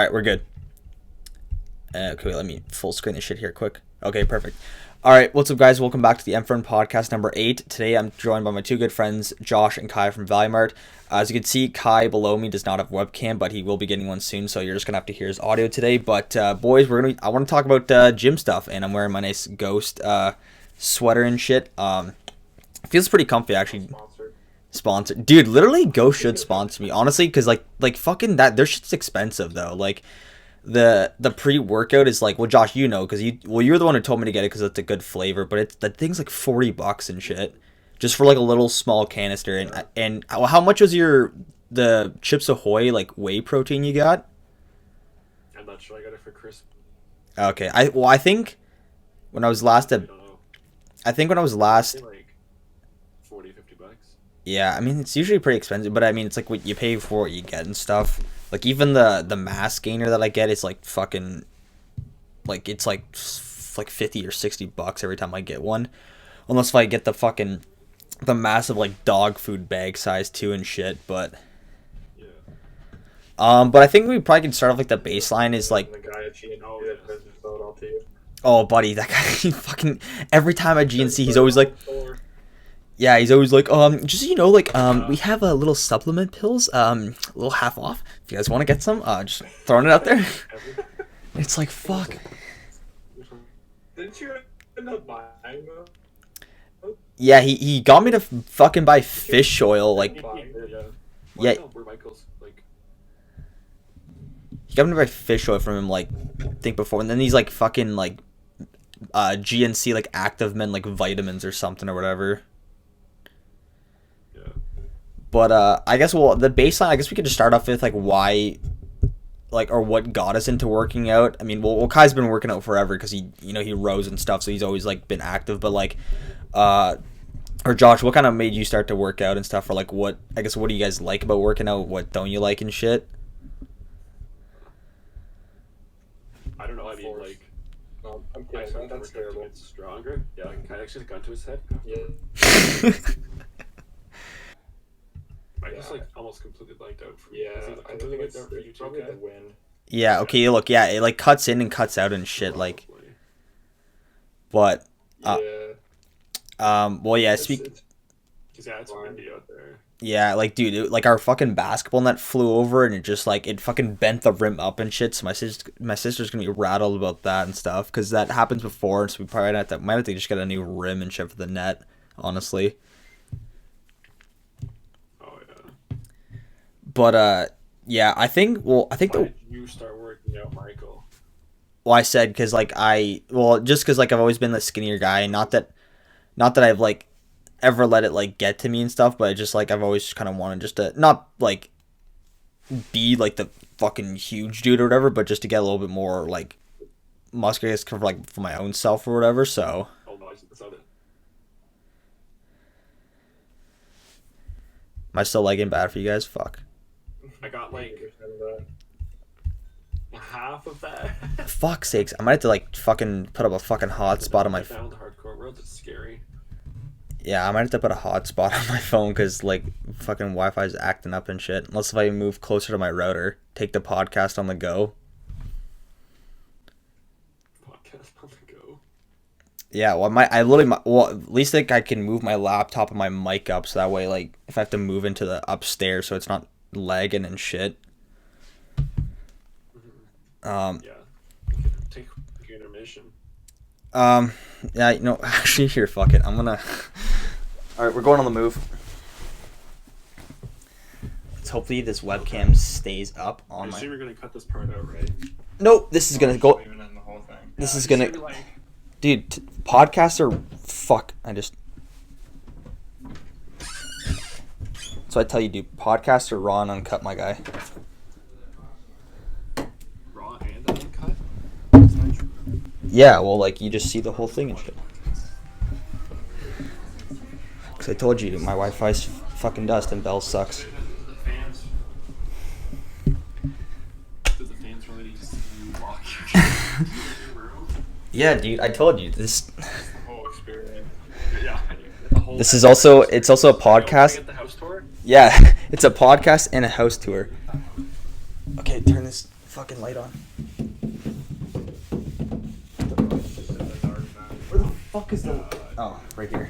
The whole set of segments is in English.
All right, we're good. Okay, wait, let me full screen this shit here quick. Okay, perfect. All right, what's up, guys? Welcome back to the Mfren podcast number 8. Today, I'm joined by my two good friends, Josh and Kai from Value Mart. As you can see, Kai below me does not have a webcam, but he will be getting one soon, so you're just gonna have to hear his audio today. But boys, I want to talk about gym stuff, and I'm wearing my nice Ghost sweater and shit. Feels pretty comfy actually. Sponsored, dude. Literally, Ghost should sponsor me, honestly, because like fucking that their shit's expensive though. Like the pre-workout is like, well, Josh, you know, because you're the one who told me to get it because it's a good flavor, but it's that thing's like $40 and shit, just for like a little small canister. And how much was the Chips Ahoy like whey protein you got? I'm not sure. I got it for Christmas. Okay, I think when I was last at I don't know. I think when I was last. Like 40, $50. Yeah, I mean, it's usually pretty expensive, but I mean, it's like what you pay for what you get and stuff. Like, even the mass gainer that I get is like fucking, like, it's like 50 or $60 every time I get one. Unless if I get the massive, like, dog food bag size too and shit, but. Yeah. But I think we probably can start off like the baseline is like. The guy at GNC Oh, that yes. doesn't sell it all to you. Oh, buddy, that guy, he fucking, every time at GNC, he's always like. Yeah, he's always like, just so you know, like, we have a little supplement pills, a little half off. If you guys want to get some, just throwing it out there. It's like, fuck. Didn't you end up buying them? Yeah, he got me to fucking buy fish oil, like, Yeah. Yeah. Where Michael's like. he got me to buy fish oil from him, like, I think before, and then these, like, fucking, like, GNC, like, Active Men, like, vitamins or something or whatever. Yeah. But I guess the baseline. I guess we could just start off with like why, like, or what got us into working out. I mean, well Kai's been working out forever because he rows and stuff, so he's always like been active. But like, or Josh, what kind of made you start to work out and stuff? Or like, what do you guys like about working out? What don't you like and shit? I don't know. I mean, like. No, I'm I kidding. started That's working out to terrible. get stronger. Yeah, like, kind of actually got to his head. Yeah. I just Yeah. like almost completely blanked out for me. Yeah. Is it I completely think blanked out for you it's too, probably Kai? the wind. Yeah. Okay. Look. Yeah. It like cuts in and cuts out and shit. Like, Probably. but Yeah. well, yeah. It's- Speak. it's 'Cause, yeah, it's fine. windy out there. Yeah, like, dude, like our fucking basketball net flew over and it just like it fucking bent the rim up and shit. So my sister's gonna be rattled about that and stuff because that happens before. So we probably might have to just get a new rim and shit for the net. Honestly, Oh yeah. but yeah, I think Why the did you start working out, Michael? well I said because like just because like I've always been the skinnier guy, and not that I've like ever let it like get to me and stuff, but just like I've always kind of wanted just to not like be like the fucking huge dude or whatever, but just to get a little bit more like muscular for like for my own self or whatever. So Oh no, that's not it. am I still lagging bad for you guys? Fuck. I got like 80% of that. half of that. Fuck's sakes, I might have to like fucking put up a fucking hotspot on my. I found the hardcore world. It's scary. Yeah, I might have to put a hotspot on my phone because like fucking Wi-Fi's acting up and shit. Unless if I move closer to my router, take the podcast on the go. Podcast on the go. Yeah, well, at least like I can move my laptop and my mic up so that way, like, if I have to move into the upstairs so it's not lagging and shit. Yeah. Take your intermission. Yeah, actually, here, fuck it. All right, we're going on the move. Let's hopefully this webcam stays up I on assume my. you're gonna cut this part out, right? Nope, this is gonna go. Even in the whole thing. This is Just gonna. maybe, like, Dude, podcasts are fuck. So I tell you, dude, podcasts are raw and uncut, my guy. raw and uncut. Yeah, well, like you just see the whole thing and shit. Cause I told you, my Wi-Fi's fucking dust and Bell sucks. The fans. Do the fans really need to see you walk your room? Yeah, dude, I told you this. The whole experience. Yeah. This is also it's also a podcast. Get the house tour. Yeah, it's a podcast and a house tour. Okay, turn this fucking light on. Just in the dark now. Where the fuck is the... Oh, right here.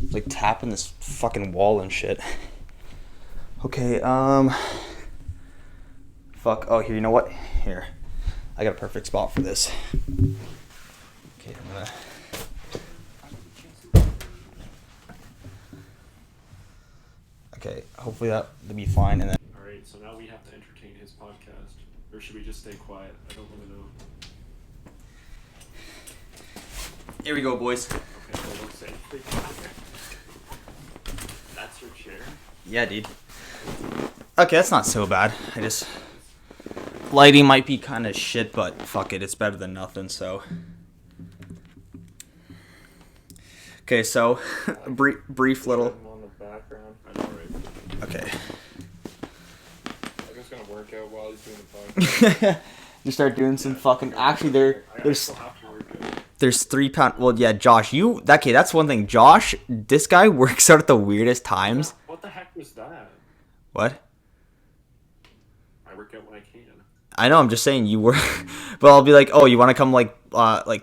It's like tapping this fucking wall and shit. Okay, fuck. Oh, here, you know what? Here. I got a perfect spot for this. Okay, I'm gonna... Okay, hopefully that'll be fine, and then... Alright, so now we have to entertain his podcast. Or should we just stay quiet? I don't want to know. Here we go, boys. Okay, well, let's say. That's your chair? Yeah, dude. Okay, that's not so bad. I just... Lighting might be kind of shit, but fuck it, it's better than nothing, so... Okay, so, brief little... I'm on the background. I know, right? Okay. I'm just gonna work out while he's doing the podcast. You start doing some fucking... Actually, there's... still have to work out. There's 3 pound... Well, yeah, Josh, you... Okay, that's one thing. Josh, this guy works out at the weirdest times. What the heck was that? What? I work out when I can. I know, I'm just saying you work... But I'll be like, oh, you want to come, like play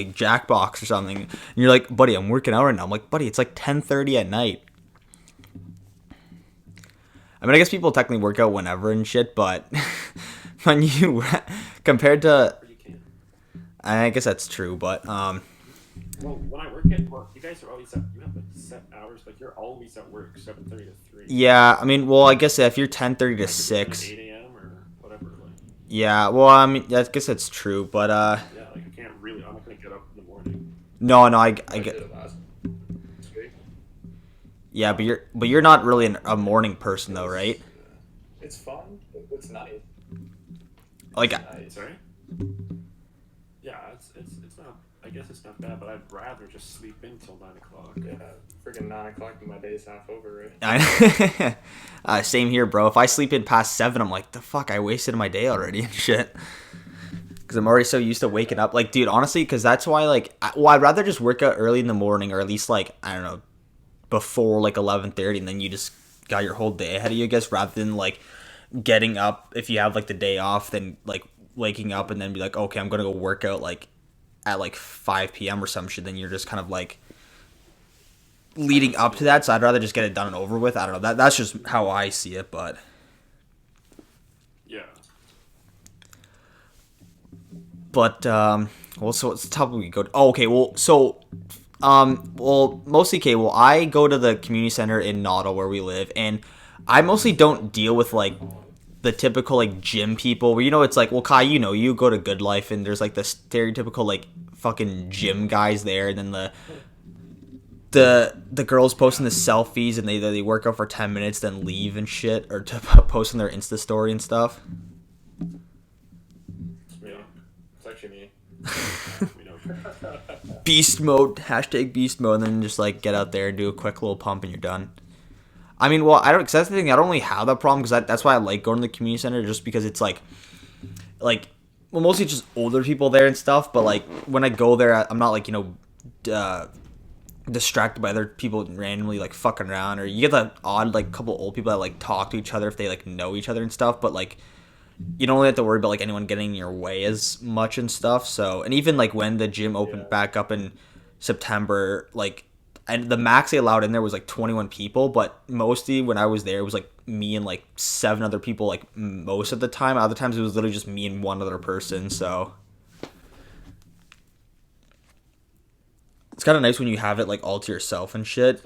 Jackbox or something. And you're like, buddy, I'm working out right now. I'm like, buddy, it's like 10:30 at night. I mean, I guess people technically work out whenever and shit, but... when you... compared to... Or you can. I guess that's true, but... Well, when I work at work, you guys are always at... You have like set hours. Like, you're always at work, 7:30 to 3. Yeah, I mean, well, I guess if you're 10:30 to Like, 6... 8 a.m. or whatever. Like, Yeah, well, I mean, I guess that's true, but, yeah, like, I can't really... I'm not going to get up in the morning. No, I I get... did it last week. Yeah, but you're not really a morning person, though, right? It's fun. It's nice. Like, Nice. Sorry? Yeah, it's not... I guess it's not bad, but I'd rather just sleep in till 9 o'clock. Yeah, freaking 9 o'clock and my day's half over, right? Same here, bro. If I sleep in past 7, I'm like, the fuck, I wasted my day already and shit. Because I'm already so used to waking up. Like, dude, honestly, because that's why, like, I'd rather just work out early in the morning, or at least, like, I don't know, before, like, 11:30, and then you just got your whole day ahead of you, I guess, rather than, like, getting up, if you have, like, the day off, then, like, waking up and then be like, okay, I'm going to go work out, like, at, like, 5 p.m. or some shit, then you're just kind of, like, leading up to that, so I'd rather just get it done and over with. I don't know. That's just how I see it, but... Yeah. But, well, so what's the topic we go to? Oh, okay, well, so... well, mostly, okay, well, I go to the community center in Noddle where we live, and I mostly don't deal with, like, the typical, like, gym people, where, you know, it's like, well, Kai, you know, you go to Good Life, and there's, like, the stereotypical, like, fucking gym guys there, and then the girls posting the selfies, and they work out for 10 minutes, then leave and shit, or to post on their Insta story and stuff. Yeah, it's actually me. We know. Beast mode, hashtag beast mode, and then just, like, get out there and do a quick little pump, and you're done. I mean, well, because that's the thing, I don't really have that problem, because that's why I like going to the community center, just because it's, like, well, mostly just older people there and stuff, but, like, when I go there, I'm not, like, you know, distracted by other people randomly, like, fucking around, or you get that odd, like, couple old people that, like, talk to each other if they, like, know each other and stuff, but, like, you don't really have to worry about, like, anyone getting in your way as much and stuff, so, and even, like, when the gym opened back up in September, like, and the max they allowed in there was, like, 21 people, but mostly when I was there, it was, like, me and, like, 7 other people, like, most of the time. Other times it was literally just me and one other person, so... It's kind of nice when you have it, like, all to yourself and shit.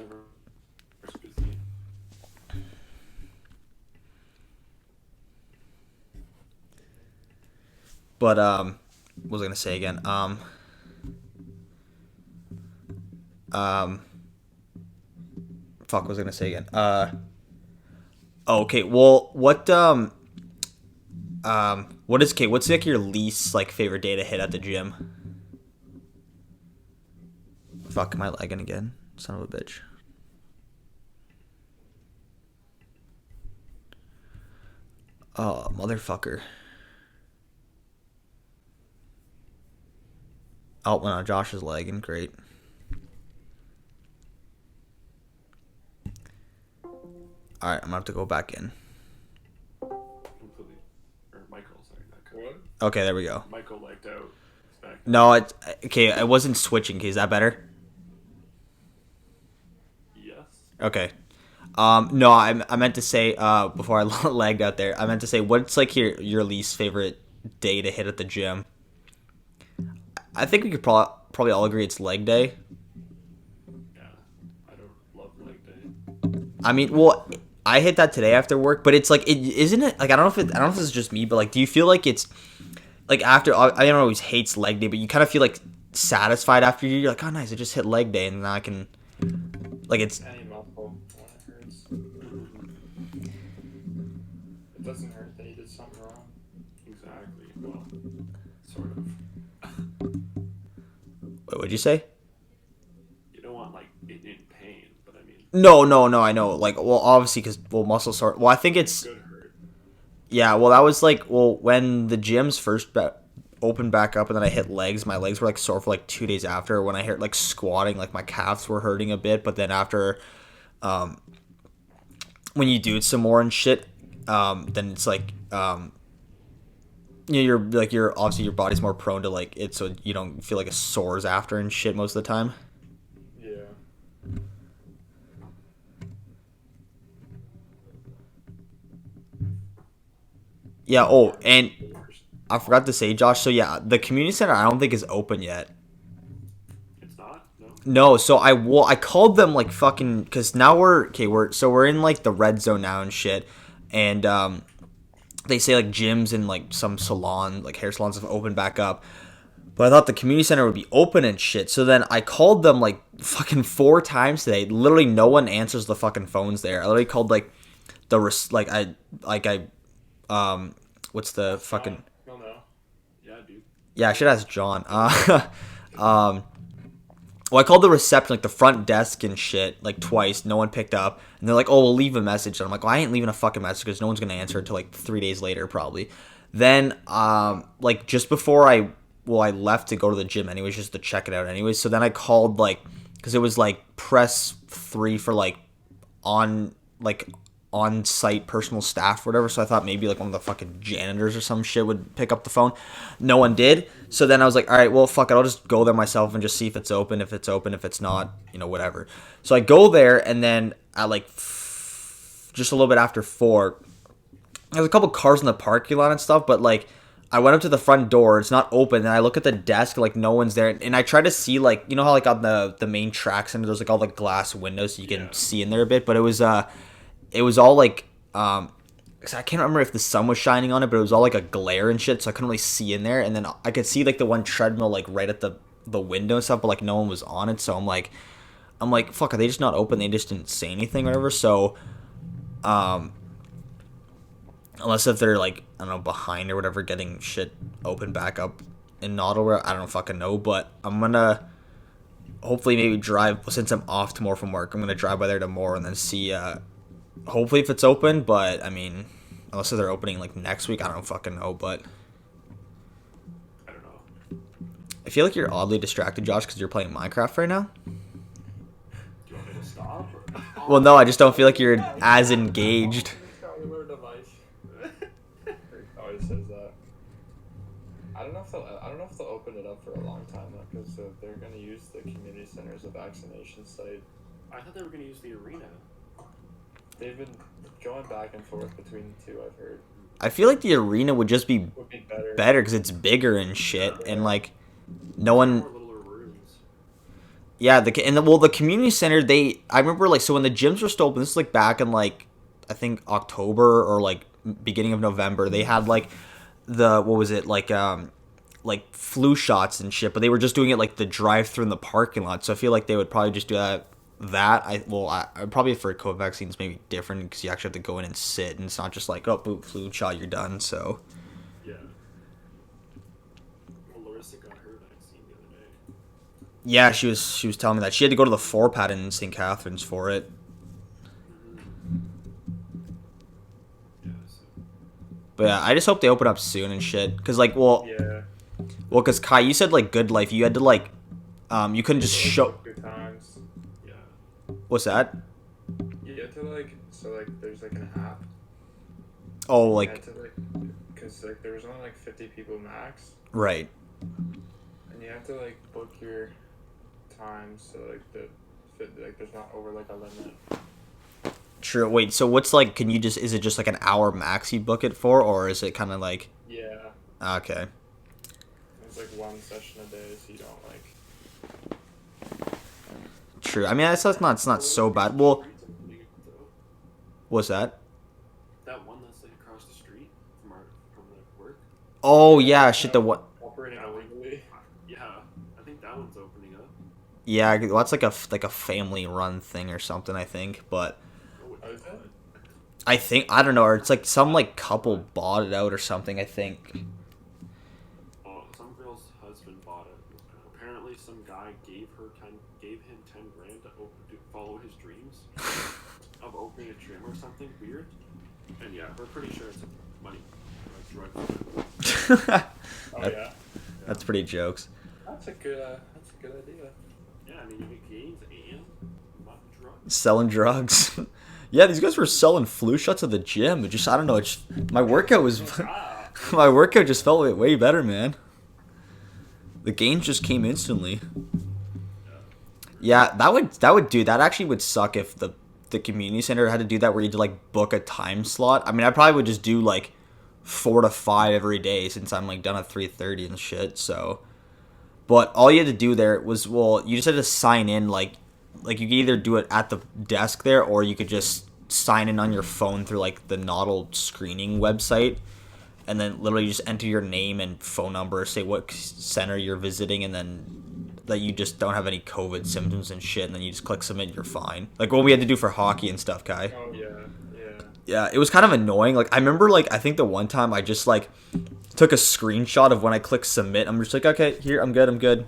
But, what was I gonna say again? Fuck, what was I gonna say again? Okay, well, what's, like, your least, like, favorite day to hit at the gym? Fuck, am I lagging again? Son of a bitch. Oh, motherfucker. Oh, well, no, Josh is lagging. Great. Alright, I'm gonna have to go back in. Completely. What? Okay, there we go. Michael legged out. He's back. No, okay. I wasn't switching. Okay, is that better? Yes. Okay. No, I meant to say before I lagged out there. I meant to say what's like your least favorite day to hit at the gym. I think we could probably all agree it's leg day. Yeah. I don't love leg day. I mean, well, I hit that today after work, but it's like it isn't it like I don't know if this is just me, but like do you feel like it's like after I don't always hates leg day, but you kind of feel like satisfied after you're like, oh nice, I just hit leg day, and then I can like it's Any muscle when it hurts. It doesn't hurt that he did something wrong. Exactly. Well, sort of. what'd you say? You don't want like it in pain, but I mean. No, I know. Like, well, obviously, because muscle sore. Well, I think it's Good hurt. yeah. Well, that was like when the gyms first opened back up, and then I hit legs. My legs were like sore for like 2 days after. When I hit like squatting, like my calves were hurting a bit. But then after, when you do it some more and shit, then it's like you're obviously your body's more prone to like it, so you don't feel like it sores after and shit most of the time. Yeah. Yeah. Oh, and I forgot to say, Josh. So yeah, the community center I don't think is open yet. It's not? No? No, so I called them like fucking because now we're in like the red zone now and shit, and they say like gyms and like some salon like hair salons have opened back up, but I thought the community center would be open and shit. So then I called them like fucking 4 times today. Literally no one answers the fucking phones there. I literally called like what's the fucking He'll know. Yeah, dude. yeah I should ask John. Well, I called the reception, like the front desk and shit, like twice. No one picked up. And they're like, oh, we'll leave a message. And I'm like, well, I ain't leaving a fucking message because no one's going to answer until like 3 days later, probably. Then, like just before I left to go to the gym anyways, just to check it out anyways. So then I called like, because it was like press 3 for like on-site personal staff or whatever, so I thought maybe like one of the fucking janitors or some shit would pick up the phone. No one did. So then I was like, all right, well, fuck it, I'll just go there myself and just see if it's open. If it's open, if it's not, whatever. So I go there, and then at like just a little bit after 4, there's a couple cars in the parking lot and stuff, but like I went up to the front door, it's not open, and I look at the desk, like no one's there, and I try to see like, how like on the main track center there's like all the glass windows so you can see in there a bit, but it was all like 'cause I can't remember if the sun was shining on it, but it was all like a glare and shit, so I couldn't really see in there. And then I could see like the one treadmill like right at the window and stuff, but like no one was on it. So I'm like, fuck, are they just not open? They just didn't say anything or whatever. So unless if they're like, I don't know, behind or whatever, getting shit open back up in Ottawa, I don't fucking know. But I'm gonna hopefully maybe drive, since I'm off tomorrow from work, I'm gonna drive by there tomorrow and then see hopefully if it's open. But I mean, unless they're opening like next week, I don't fucking know. But I don't know. I feel like you're oddly distracted, Josh, because you're playing Minecraft right now. Do you want me to stop? Or... Well, no, I just don't feel like you're as engaged. Cellular device. He always says that. I don't know if they'll open it up for a long time though, because they're gonna use the community center as a vaccination site. I thought they were going to use the arena. They've been going back and forth between the two, I've heard. I feel like the arena would just be Would be better. better because it's bigger and shit, and like no one. More littler rooms. Yeah, the community center. I remember like so when the gyms were still open. This is like back in like I think October or like beginning of November. They had like the what was it like flu shots and shit, but they were just doing it like the drive-through in the parking lot. So I feel like they would probably just do that. I probably for COVID vaccines maybe different because you actually have to go in and sit, and it's not just like, oh, boop, flu shot, you're done. So Yeah. Well, Larissa got her vaccine the other day. yeah, she was telling me that she had to go to the 4-pad in St. Catharines for it. Yeah, so... But yeah, I just hope they open up soon and shit. Cause like, Yeah. cause Kai, you said like Good Life, you had to like, you couldn't just show. Good times. Yeah. What's that? You have to there's like an app. Oh, You like had to, because because like there was only like 50 people max, Right. and you have to like book your time so like like there's not over like a limit. True. Wait, so what's like, is it just like an hour max you book it for, or is it kind of like, Yeah, okay. it's like one session a day, so you don't like. True. I mean, it's not so bad. Well, what's that? That one that's like across the street from like work. Oh, yeah, shit, the what? Operating That one- illegally. Yeah, I think that one's opening up. Yeah, well, that's like a family run thing or something, I think, but Oh, is it? I don't know, or it's like some like couple bought it out or something, I think. Oh, some girl's husband bought it. Apparently, some guy gave him 10 grand to follow his dreams of opening a gym or something weird. And yeah, we're pretty sure it's money, like drugs. Oh That- yeah. That's pretty jokes. That's a good idea. Yeah, I mean you get gains and not drugs. Selling drugs. Yeah, these guys were selling flu shots at the gym. It just, I don't know, my workout was my workout just felt way better, man. The gains just came instantly. Yeah, that actually would suck if the community center had to do that, where you had to like book a time slot. I mean, I probably would just do like 4 to 5 every day, since I'm like done at 3:30 and shit. So, but all you had to do there was, well, you just had to sign in, like you could either do it at the desk there, or you could just sign in on your phone through like the Noddle screening website, and then literally just enter your name and phone number, say what center you're visiting, and then that you just don't have any COVID symptoms and shit, and then you just click submit, you're fine. Like what we had to do for hockey and stuff, Kai. Oh yeah. Yeah, it was kind of annoying. Like I remember, like I think the one time I just like took a screenshot of when I clicked submit. I'm just like, okay, here, I'm good.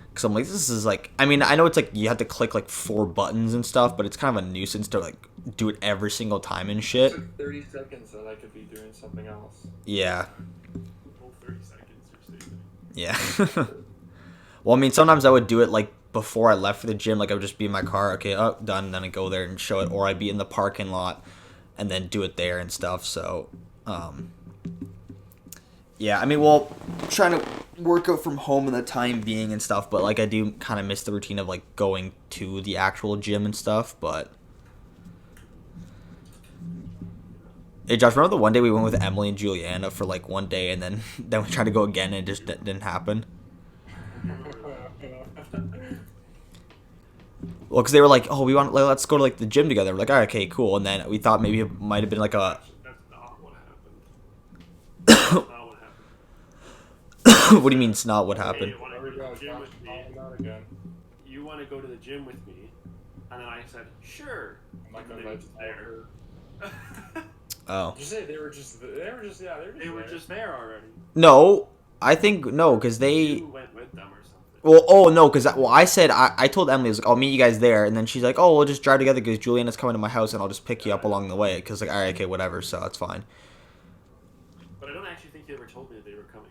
Because I'm like, this is like, I mean, I know it's like you have to click like 4 buttons and stuff, but it's kind of a nuisance to like do it every single time and shit. It took 30 seconds that I could be doing something else. Yeah. Whole 30 seconds or saving. Yeah. Well, I mean, sometimes I would do it like before I left for the gym. Like I would just be in my car, okay, oh, done, and then I go there and show it, or I'd be in the parking lot and then do it there and stuff. So, yeah, I mean, well, trying to work out from home in the time being and stuff, but like I do kind of miss the routine of like going to the actual gym and stuff. But hey, Josh, remember the one day we went with Emily and Juliana for like one day, and then we tried to go again and it just didn't happen. Well, because they were like, oh, let's go to like the gym together. We're like, all right, okay, cool. And then we thought maybe it might have been like a. That's not what happened. That's not what happened. What do you mean it's not what happened? You want to go to the gym with me? You want to go to the gym with me? And then I said, sure. I'm not And gonna then let it you was there. Oh. Did you say they were just They were just there already. No, I think no, because they. You went with them or something. Well, oh no, because I said I told Emily, I was like, I'll meet you guys there, and then she's like, oh, we'll just drive together because Juliana's coming to my house and I'll just pick you up along the way. Because like, all right, okay, whatever, so that's fine. But I don't actually think you ever told me that they were coming.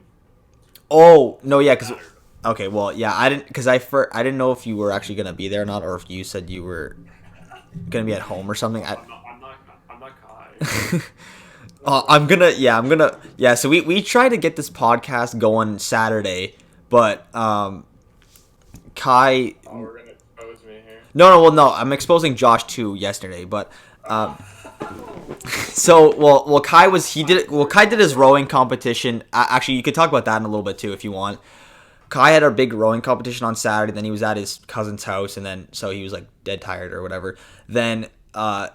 Oh no, yeah, because okay, well, yeah, I didn't know if you were actually gonna be there or not, or if you said you were gonna be at home or something. I'm not Kai. Yeah. So we tried to get this podcast going Saturday, but Kai. Oh, we're gonna expose me here. No. I'm exposing Josh too yesterday, but so Kai did his rowing competition. Actually, you could talk about that in a little bit too if you want. Kai had our big rowing competition on Saturday. Then he was at his cousin's house, and then so he was like dead tired or whatever. Then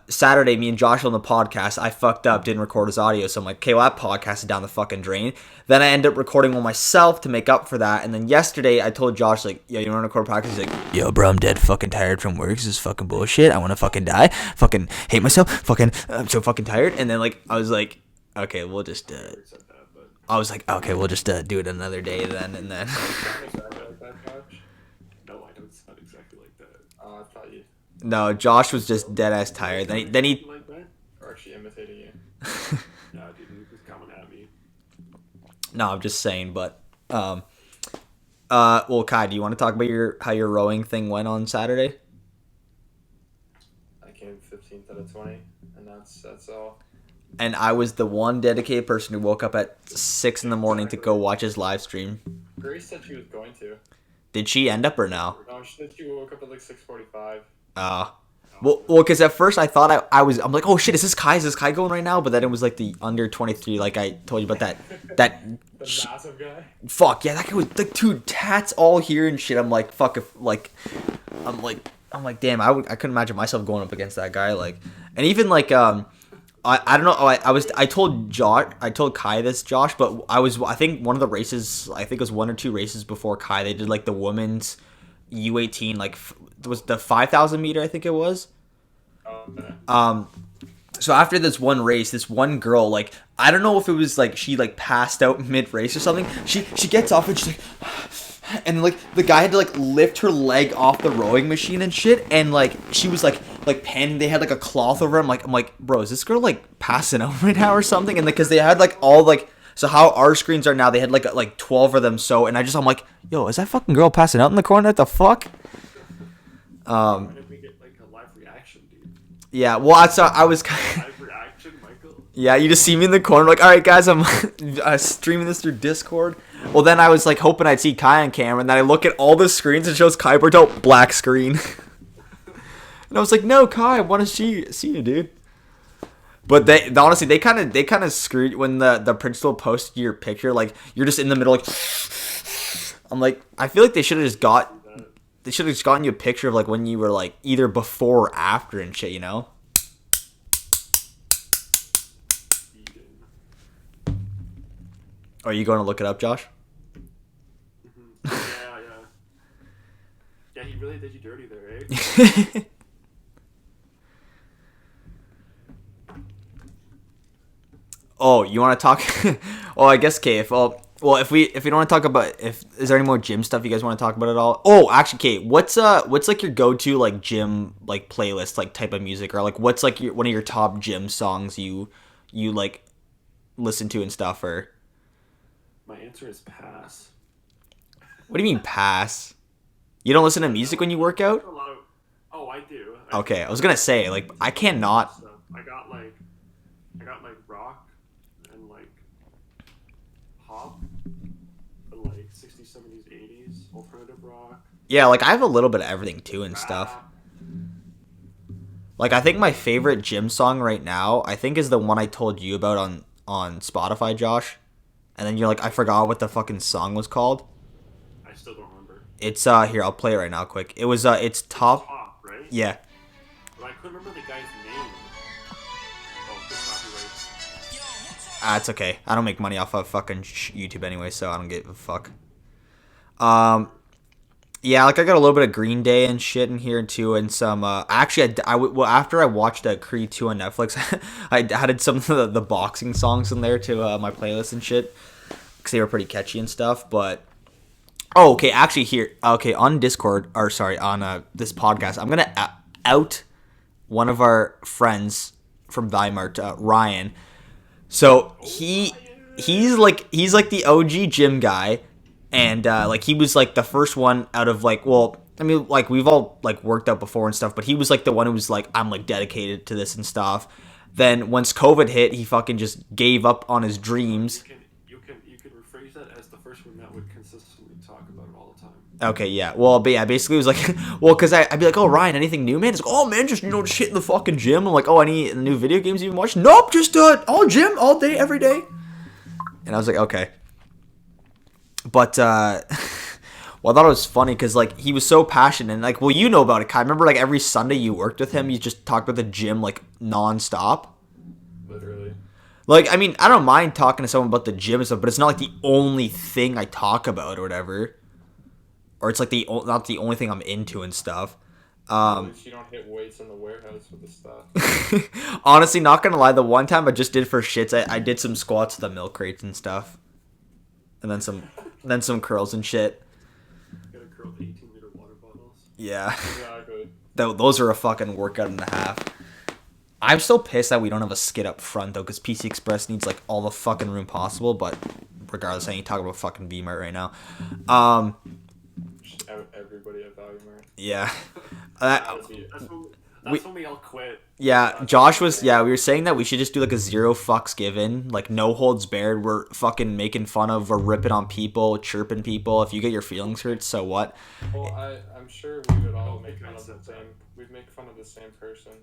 Saturday, me and Josh on the podcast, I fucked up, didn't record his audio, so I'm like, okay, well that podcast is down the fucking drain. Then I ended up recording one myself to make up for that. And then yesterday, I told Josh like, yo, you want to record a podcast? He's like, yo, bro, I'm dead fucking tired from work. This is fucking bullshit. I want to fucking die. Fucking hate myself. Fucking, I'm so fucking tired. And then like, I was like, okay, we'll just. I was like, okay, we'll just do it another day then, and then. No, I don't sound exactly like that. Oh, I thought you No, Josh was just dead ass tired. Then he. Like that? were actually imitating you. No, dude, he was coming at me. No, I'm just saying, but well, Kai, do you want to talk about how your rowing thing went on Saturday? I came 15th out of 20, and that's all. and I was the one dedicated person who woke up at 6 in the morning to go watch his live stream. Grace said she was going to. Did she end up or no? No, she said she woke up at like 6:45. Well, because at first I thought I'm like, oh shit, is this Kai? Is this Kai going right now? But then it was like the under 23, like I told you about that. The massive guy. Fuck yeah, that guy was like, dude, tats all here and shit. I'm like, fuck, if like, I'm like, damn, I couldn't imagine myself going up against that guy. Like, and even like, I don't know. I told Kai this, Josh, but I think one of the races, I think it was 1 or 2 races before Kai, they did like the women's U18, like it was the 5,000 meter, I think it was. Okay. So after this one race, this one girl, like, I don't know if it was like she like passed out mid race or something. She gets off and she's like, and like the guy had to like lift her leg off the rowing machine and shit, and like she was like panning. They had like a cloth over him. I'm like, bro, is this girl like passing out right now or something? And because they had like all like, so how our screens are now, they had like 12 of them. So, and I'm like, yo, is that fucking girl passing out in the corner? What the fuck? When did we get like a live reaction, dude? Yeah, well, I was Live reaction, Michael? yeah, you just see me in the corner, like, all right, guys, I'm streaming this through Discord. Well, then I was like hoping I'd see Kai on camera, and then I look at all the screens and it shows Kai Berto, black screen. And I was like, no, Kai, I want to see you, dude. But they honestly, they kind of screwed when the principal posted your picture, like you're just in the middle, like. I'm like, I feel like they should have just gotten you a picture of like when you were like either before or after and shit, you know? Are you going to look it up, Josh? Yeah. Yeah, he really did you dirty there, eh? Oh, you want to talk? Oh, I guess okay. If we don't want to talk about, if is there any more gym stuff you guys want to talk about at all? Oh, actually, Kate, what's like your go-to like gym like playlist like type of music, or like what's like one of your top gym songs you like listen to and stuff? Or My answer is pass. what do you mean pass? You don't listen to music when you work out? Oh, I do. Okay, I was gonna say like I cannot. I got like rock and like pop and like 60s, 70s, 80s alternative rock. Yeah, like I have a little bit of everything too and stuff. Like I think my favorite gym song right now, I think is the one I told you about on Spotify, Josh. And then you're like, I forgot what the fucking song was called. I still don't remember. It's here, I'll play it right now quick. It was it's top. Top, right? Yeah. But I couldn't remember the guy's name. Oh, this copyright. It's okay. I don't make money off of fucking YouTube anyway, so I don't give a fuck. Yeah, like I got a little bit of Green Day and shit in here too, and some. Actually, well after I watched Creed 2 on Netflix, I added some of the boxing songs in there to my playlist and shit, because they were pretty catchy and stuff. But oh, okay, actually here, okay, on Discord, or sorry, on this podcast, I'm gonna out one of our friends from Weimar, Ryan. So he's like the OG gym guy. And like he was like the first one out of like, well, I mean, like we've all like worked out before and stuff, but he was like the one who was like, I'm like dedicated to this and stuff. Then once COVID hit, he fucking just gave up on his dreams. You can rephrase that as the first one that would consistently talk about it all the time. Okay, yeah. Well, but yeah, basically it was like, well, because I'd be like, oh, Ryan, anything new, man? It's like, oh, man, just, just shit in the fucking gym. I'm like, oh, any new video games you've been watching? Nope, just all gym, all day, every day. And I was like, okay. But, well, I thought it was funny because, like, he was so passionate. And, like, well, you know about it, Kai. I remember, like, every Sunday you worked with him, you just talked about the gym, like, nonstop. Literally. Like, I mean, I don't mind talking to someone about the gym and stuff, but it's not, like, the only thing I talk about or whatever. Or it's, like, not the only thing I'm into and stuff. At least you don't hit weights in the warehouse with the stuff. Honestly, not gonna lie, the one time I just did for shits, I did some squats with the milk crates and stuff. And then some curls and shit. Gotta curl 18-liter water bottles. Yeah. Exactly. Those are a fucking workout and a half. I'm still pissed that we don't have a skid up front, though, because PC Express needs, like, all the fucking room possible, but regardless, I ain't talking about fucking V-Mart right now. Everybody at Value Mart. Yeah. That's That's when we all quit. Yeah, Josh was, we were saying that we should just do like a zero fucks given, like no holds barred. We're fucking making fun of, we're ripping on people, chirping people. If you get your feelings hurt, so what? Well, I'm sure we would all make fun of the same. We'd make fun of the same person.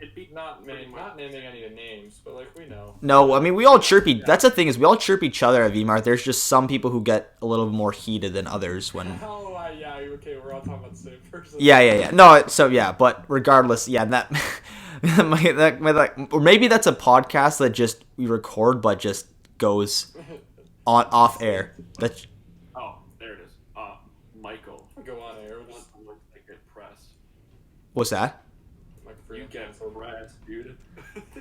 It'd be Not naming any names, but like we know. No, I mean we all chirp. That's the thing is we all chirp each other at VMart. There's just some people who get a little more heated than others when. Oh yeah, okay, we're all talking about the same person. Yeah. No, so yeah, but regardless, yeah, that, or maybe that's a podcast that just we record but just goes on off air. That's. Oh, there it is. Michael. Go on air. We'll Once I get pressed. What's that? like You get pressed, dude.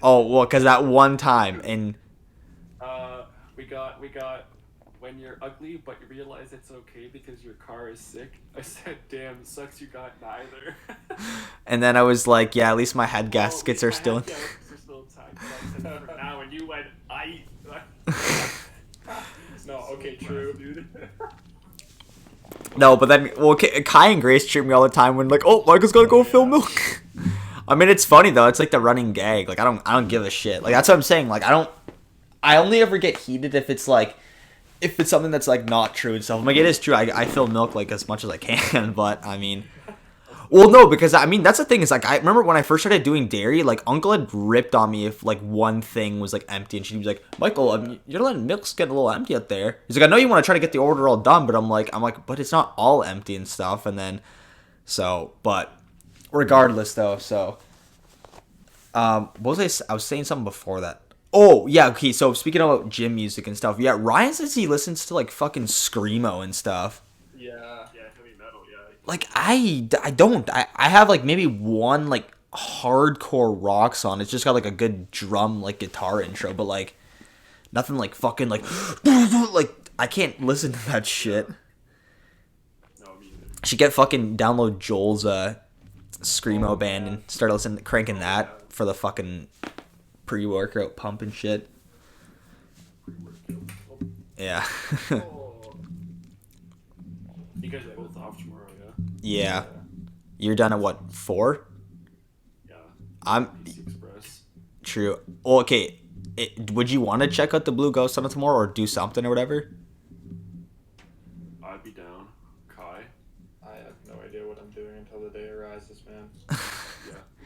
Oh well, cause that one time and. We got. When you're ugly, but you realize it's okay because your car is sick. I said, "Damn, sucks you got neither." And then I was like, yeah, at least my head gaskets are My still. head gaskets are still intact. But I said, "For now," and you went, "I." No, okay, true. Dude. No, but then Kai and Grace cheer me all the time when like, oh, Michael's gotta go fill milk. I mean, it's funny though. It's like the running gag. Like I don't give a shit. Like that's what I'm saying. Like I only ever get heated if it's like. If it's something that's like not true and stuff. I'm like, it is true. I fill milk like as much as I can, but I mean, well, no, because I mean that's the thing is like I remember when I first started doing dairy, like Uncle had ripped on me if like one thing was like empty, and she'd be like, Michael, you're letting milk's getting a little empty out there. He's like, I know you want to try to get the order all done, but I'm like, but it's not all empty and stuff. And then, but regardless though, what was I was saying something before that. Oh, yeah, okay, so speaking about gym music and stuff, yeah, Ryan says he listens to, like, fucking Screamo and stuff. Yeah. Yeah, heavy metal, yeah. Like, I don't. I have, like, maybe one, like, hardcore rock song. It's just got, like, a good drum, like, guitar intro, but, like, nothing, like, fucking, like, like, I can't listen to that shit. No, me neither. I should download Joel's, Screamo band and start cranking that for the fucking... pre-workout pump and shit. Yeah. You guys are both off tomorrow, yeah? Yeah. You're done at what, 4? Yeah. I'm PC Express. true. Well, okay. Would you want to check out the Blue Ghost on it tomorrow or do something or whatever? I'd be down. Kai? I have no idea what I'm doing until the day arises, man. Yeah.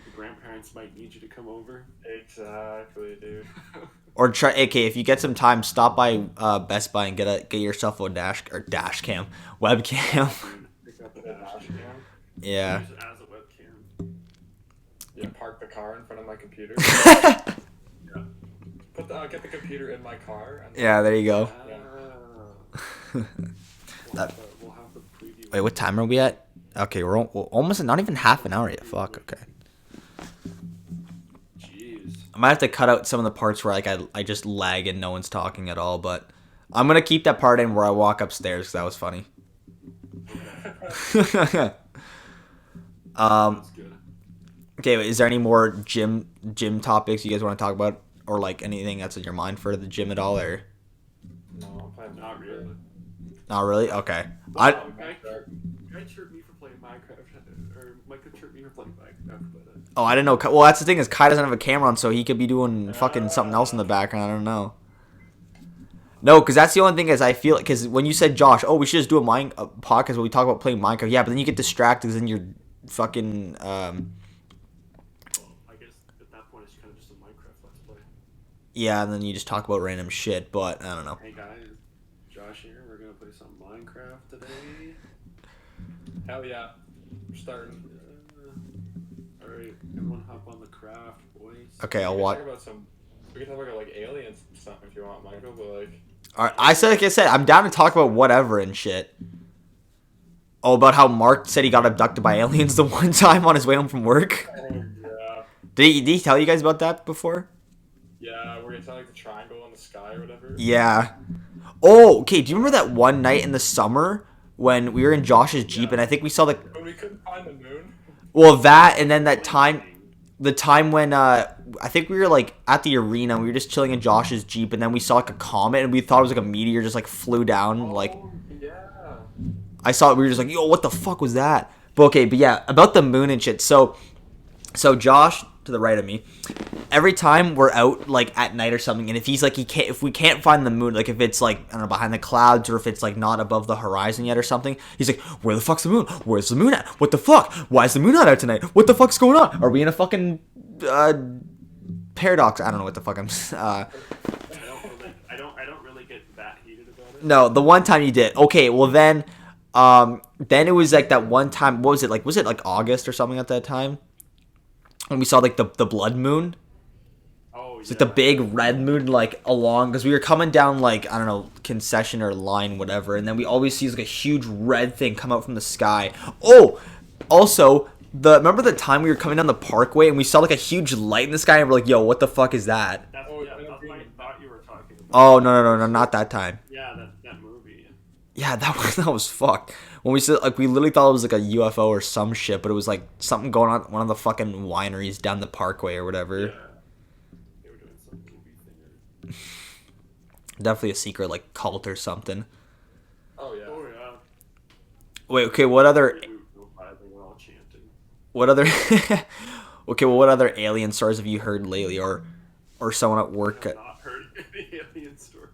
The grandparents might need you to come over. Exactly, dude. Or try. Okay, if you get some time, stop by Best Buy and get yourself a dash cam, webcam. Pick up the The dash dash cam. cam. Yeah. Use it as a webcam. Yeah, park the car in front of my computer. Yeah. Get the computer in my car. And Yeah. There you go. We'll That- have the preview. Wait, what time are we at? Okay, we're almost not even half an hour yet. Fuck. Okay. Jeez. I might have to cut out some of the parts where like I just lag and no one's talking at all, but I'm gonna keep that part in where I walk upstairs because that was funny. That's good. Okay, wait, is there any more gym topics you guys want to talk about, or like anything that's in your mind for the gym at all, or No, I'm playing Not really. not really? Okay. Guy chirped me for playing Minecraft, or Michael chirped me for playing Minecraft, but I didn't know. Well, that's the thing is Kai doesn't have a camera on, so he could be doing fucking something else in the background. I don't know. No, because that's the only thing is I feel because when you said Josh, we should just do a podcast where we talk about playing Minecraft. Yeah, but then you get distracted because then you're fucking. well, I guess at that point it's kind of just a Minecraft Let's Play. Yeah, and then you just talk about random shit, but I don't know. Hey guys, Josh here. We're gonna play some Minecraft today. Hell yeah. We're starting. All right, everyone hop on the craft, boys. Okay, I'll We watch. can talk about like aliens and stuff if you want, Michael, but like. Alright, like I said, I'm down to talk about whatever and shit. Oh, about how Mark said he got abducted by aliens the one time on his way home from work. Yeah. Did he tell you guys about that before? Yeah, we're gonna tell like the triangle in the sky or whatever. Yeah. Oh, okay. Do you remember that one night in the summer when we were in Josh's Jeep and I think we saw the. But we couldn't find the moon. Well, that and then that time. The time when I think we were like at the arena, we were just chilling in Josh's Jeep, and then we saw like a comet, and we thought it was like a meteor just like flew down. Like Yeah. I saw it, we were just like, yo, what the fuck was that? But yeah, about the moon and shit. So Josh to the right of me, every time we're out like at night or something, and if he's like if we can't find the moon, like if it's like I don't know behind the clouds or if it's like not above the horizon yet or something, he's like, where the fuck's the moon? Where's the moon at? What the fuck? Why is the moon not out tonight? What the fuck's going on? Are we in a fucking paradox? I don't know what the fuck I'm. I don't really get that heated about it. No, the one time you did. Okay, well then it was like that one time. What was it like? Was it like August or something at that time? When we saw like the blood moon. Oh, It's like the big red moon, like along, because we were coming down like I don't know concession or line, whatever, and then we always see like a huge red thing come out from the sky. Oh, also remember the time we were coming down the parkway and we saw like a huge light in the sky and we're like, yo, what the fuck is that? That's what I thought you were talking about. Oh no, not that time. Yeah, that movie. Yeah, that was fucked. When we said like we literally thought it was like a UFO or some shit, but it was like something going on at one of the fucking wineries down the parkway or whatever. Yeah. They were doing some movie thing. Definitely a secret like cult or something. Oh yeah. Oh yeah. Wait, okay, what other They were all chanting. what other okay, well what other alien stories have you heard lately or someone at work I have not heard any alien story.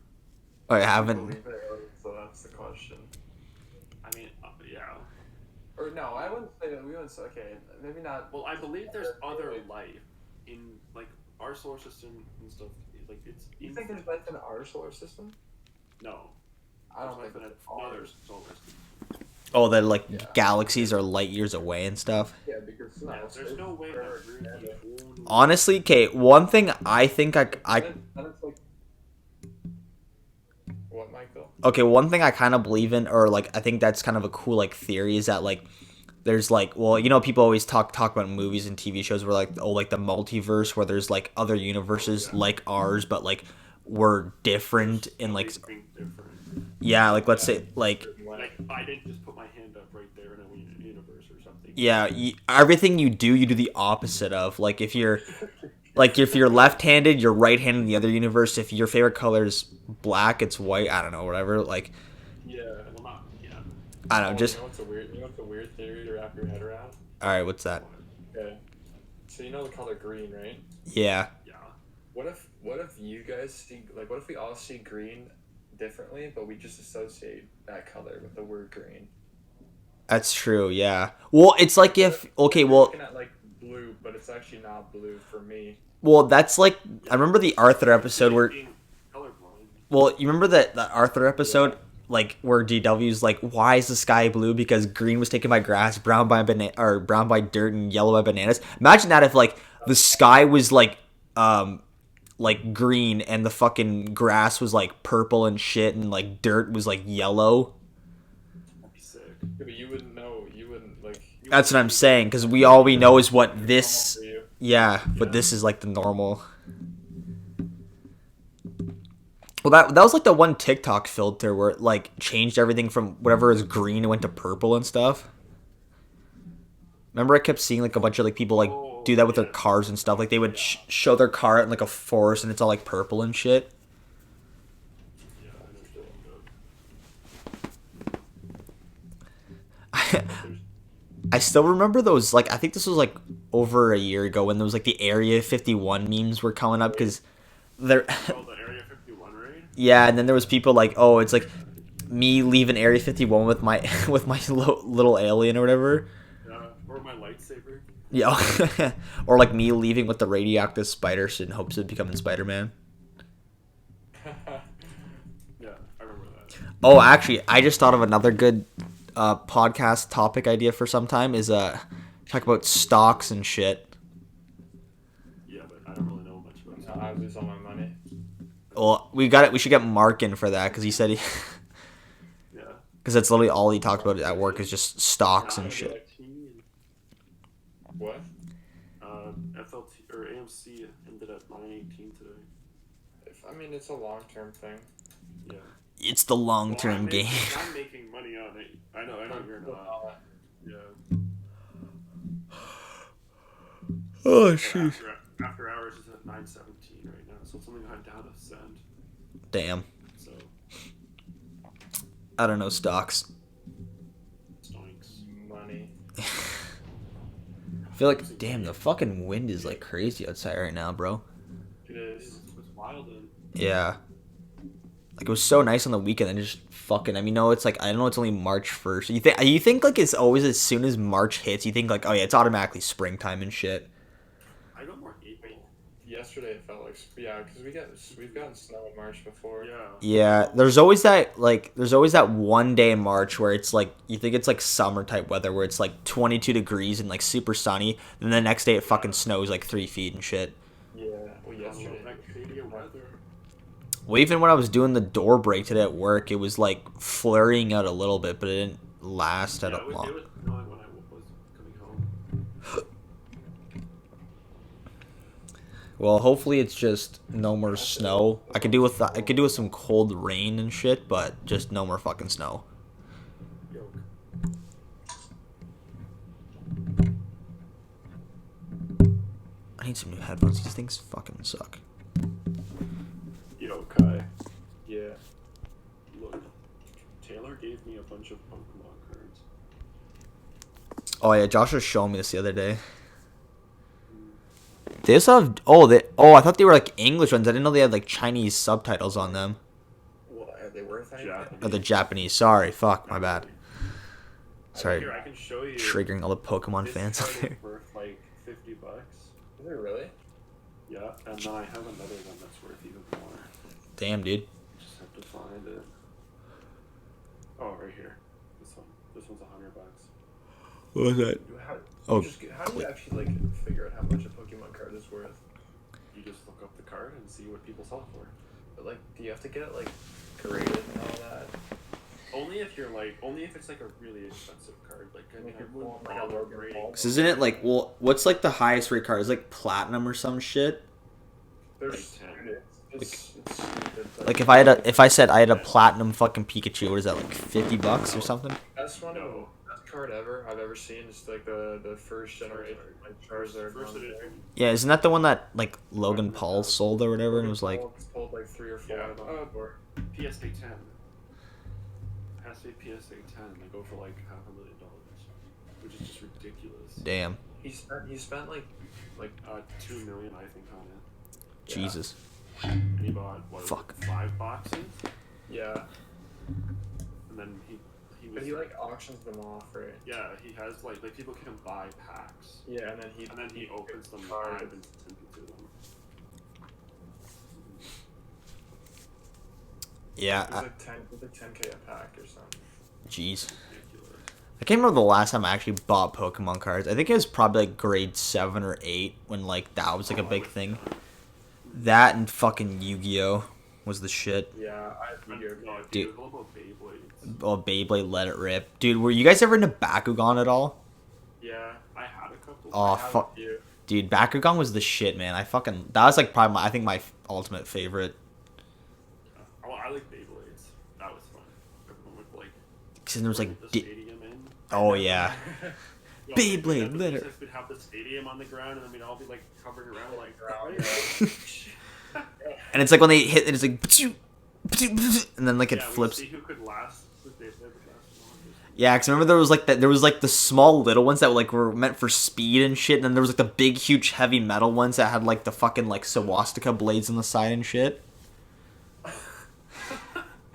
I haven't. Believe it, so that's the question. I mean, yeah. Or no, I wouldn't say that. We wouldn't say. Okay, maybe not. Well, I believe there's other life in like our solar system and stuff. Like it's. You think there's life in our solar system? No. I don't There's think life it's in another ours. solar system. Oh, that like Yeah. galaxies are light years away and stuff. Yeah, because Yeah, there's no way that we're in the only. Honestly, okay, one thing I think I Then it's like. What, Michael? okay, one thing I kind of believe in, or like I think that's kind of a cool like theory, is that like there's like, well, you know, people always talk about movies and TV shows where like, oh, like the multiverse where there's like other universes like ours, but like we're different in like Something different. yeah, like let's say like Like I didn't just put my hand up right there in a universe or something. yeah, everything you do the opposite of. Like if you're left-handed, you're right-handed in the other universe. If your favorite color is black, it's white. I don't know, whatever. Like Yeah. Well, not. Yeah. I don't know, just You know what's a weird theory to wrap your head around? all right. What's that? Okay. So you know the color green, right? Yeah. Yeah. What if you guys see what if we all see green differently, but we just associate that color with the word green? That's true, yeah. Well, it's like if okay, We're well, looking at like blue, but it's actually not blue for me. that's like I remember the Arthur episode where Being colorblind. well, you remember that Arthur episode like where DW's like, why is the sky blue? Because green was taken by grass, brown by brown by dirt, and yellow by bananas. Imagine that if like the sky was like green and the fucking grass was like purple and shit and like dirt was like yellow. That'd be sick. Yeah, but you wouldn't know. You wouldn't like. That's what I'm saying, because all we know is what this. For you. Yeah, but this is like the normal. Well, that was like the one TikTok filter where it like changed everything from whatever is green, it went to purple and stuff. Remember, I kept seeing like a bunch of like people like do that with their cars and stuff. Like they would show their car out in like a forest and it's all like purple and shit. Yeah, I know. I still remember those. Like I think this was like over a year ago when there was like the Area 51 memes were coming up because they're. Oh, the Area 51 raid? Yeah, and then there was people like, oh, it's like me leaving Area 51 with my little alien or whatever. Or my lightsaber. Yeah, or like me leaving with the radioactive spider in hopes of becoming Spider-Man. Yeah, I remember that. Oh, actually, I just thought of another good podcast topic idea for some time is talk about stocks and shit. Yeah, but I don't really know much about I lose all my money. Well, we got it. We should get Mark in for that because he said Yeah. because that's literally all he talked about at work is just stocks and shit. What? FLT or AMC ended at 918 today. I mean, it's a long-term thing. Yeah. It's the long-term game. I'm making money on it. I know you're not. Yeah. Oh But shit! after hours is at 917 right now, so it's only gone down a cent. Damn. So I don't know stocks. stonks. Money. I feel like, damn, the fucking wind is like crazy outside right now, bro. It is. It's wild and Yeah. Like, it was so nice on the weekend and just fucking, I mean, no, it's like, I know it's only March 1st. You think like it's always as soon as March hits, you think like, oh yeah, it's automatically springtime and shit. I got more April. Yesterday it felt like because we've gotten snow in March before. Yeah. Yeah, there's always that one day in March where it's like, you think it's like summer type weather where it's like 22 degrees and like super sunny, then the next day it fucking snows like 3 feet and shit. Yeah. Well, yesterday. That Canadian weather. Well, even when I was doing the door break today at work, it was like flurrying out a little bit, but it didn't last Yeah, at it was long. snowing when I was coming home. Well, hopefully it's just no more snow. I could do with some cold rain and shit, but just no more fucking snow. Yoke. I need some new headphones. These things fucking suck. Yo, Kai. Yeah. Look, Taylor gave me a bunch of Pokemon cards. Oh yeah, Josh was showing me this the other day. They also have I thought they were like English ones. I didn't know they had like Chinese subtitles on them. What are they worth? Japanese. Oh, the Japanese. Sorry, fuck, my bad. Sorry, Here, I can show you. triggering all the Pokemon This fans out card there. is worth like $50. Is it really? Yeah, and then I have another one that's worth even more. Damn, dude. Just have to find it. Oh, right here. This one. This one's $100. What was that? Oh, How do you actually like figure out how much a Pokemon card is worth? You just look up the card and see what people sell it for. But like, do you have to get it like graded and all that? Only if it's like a really expensive card. Like I mean, Like I your wouldn't Pokemon bother Logan grading. Ball. cause isn't it like, well, what's like the highest rate card? Is like platinum or some shit? There's Like 10. it's stupid. Like if I said I had a platinum fucking Pikachu, what is that, like $50 or something? Best one, No. best card I've ever seen is like the first generation like Charizard. First one. edition. Yeah, isn't that the one that like Logan Paul sold or whatever? And it was like, It's pulled like 3 or 4 Yeah, of them before. PSA 10. Has to be PSA 10. They go for like $500,000, which is just ridiculous. damn, He spent like 2 million, I think, on it. Yeah. Jesus. And he bought what? Fuck. 5 boxes, yeah, and then he but was he like auctions them off, right? yeah, he has like people can buy packs, Yeah, and then he opens them Card. live and sends it to them. Yeah, it's like 10K a pack or something. jeez. Ridiculous. I can't remember the last time I actually bought Pokemon cards. I think it was probably like grade 7 or 8 when like that was like a big thing. That and fucking Yu-Gi-Oh was the shit. Yeah, I figured. No, Dude. dude, what about Beyblades? Oh, Beyblade, let it rip, dude. Were you guys ever into Bakugan at all? Yeah, I had a couple. Oh, I have fuck. a few. Dude, Bakugan was the shit, man. That was like probably I think my ultimate favorite. Oh, I like Beyblades. That was fun. Everyone would like. Cause then there was like, put the stadium in. oh yeah, Yo, Beyblade, we'd have litter. We'd have the stadium on the ground, and then we'd all be like hovering around, like. and it's like when they hit, it's like, and then like it Yeah, we'd flips. see who could last with Beyblade the longest. Yeah, cause remember there was like the small little ones that were meant for speed and shit, and then there was like the big huge heavy metal ones that had like the fucking like swastika blades on the side and shit.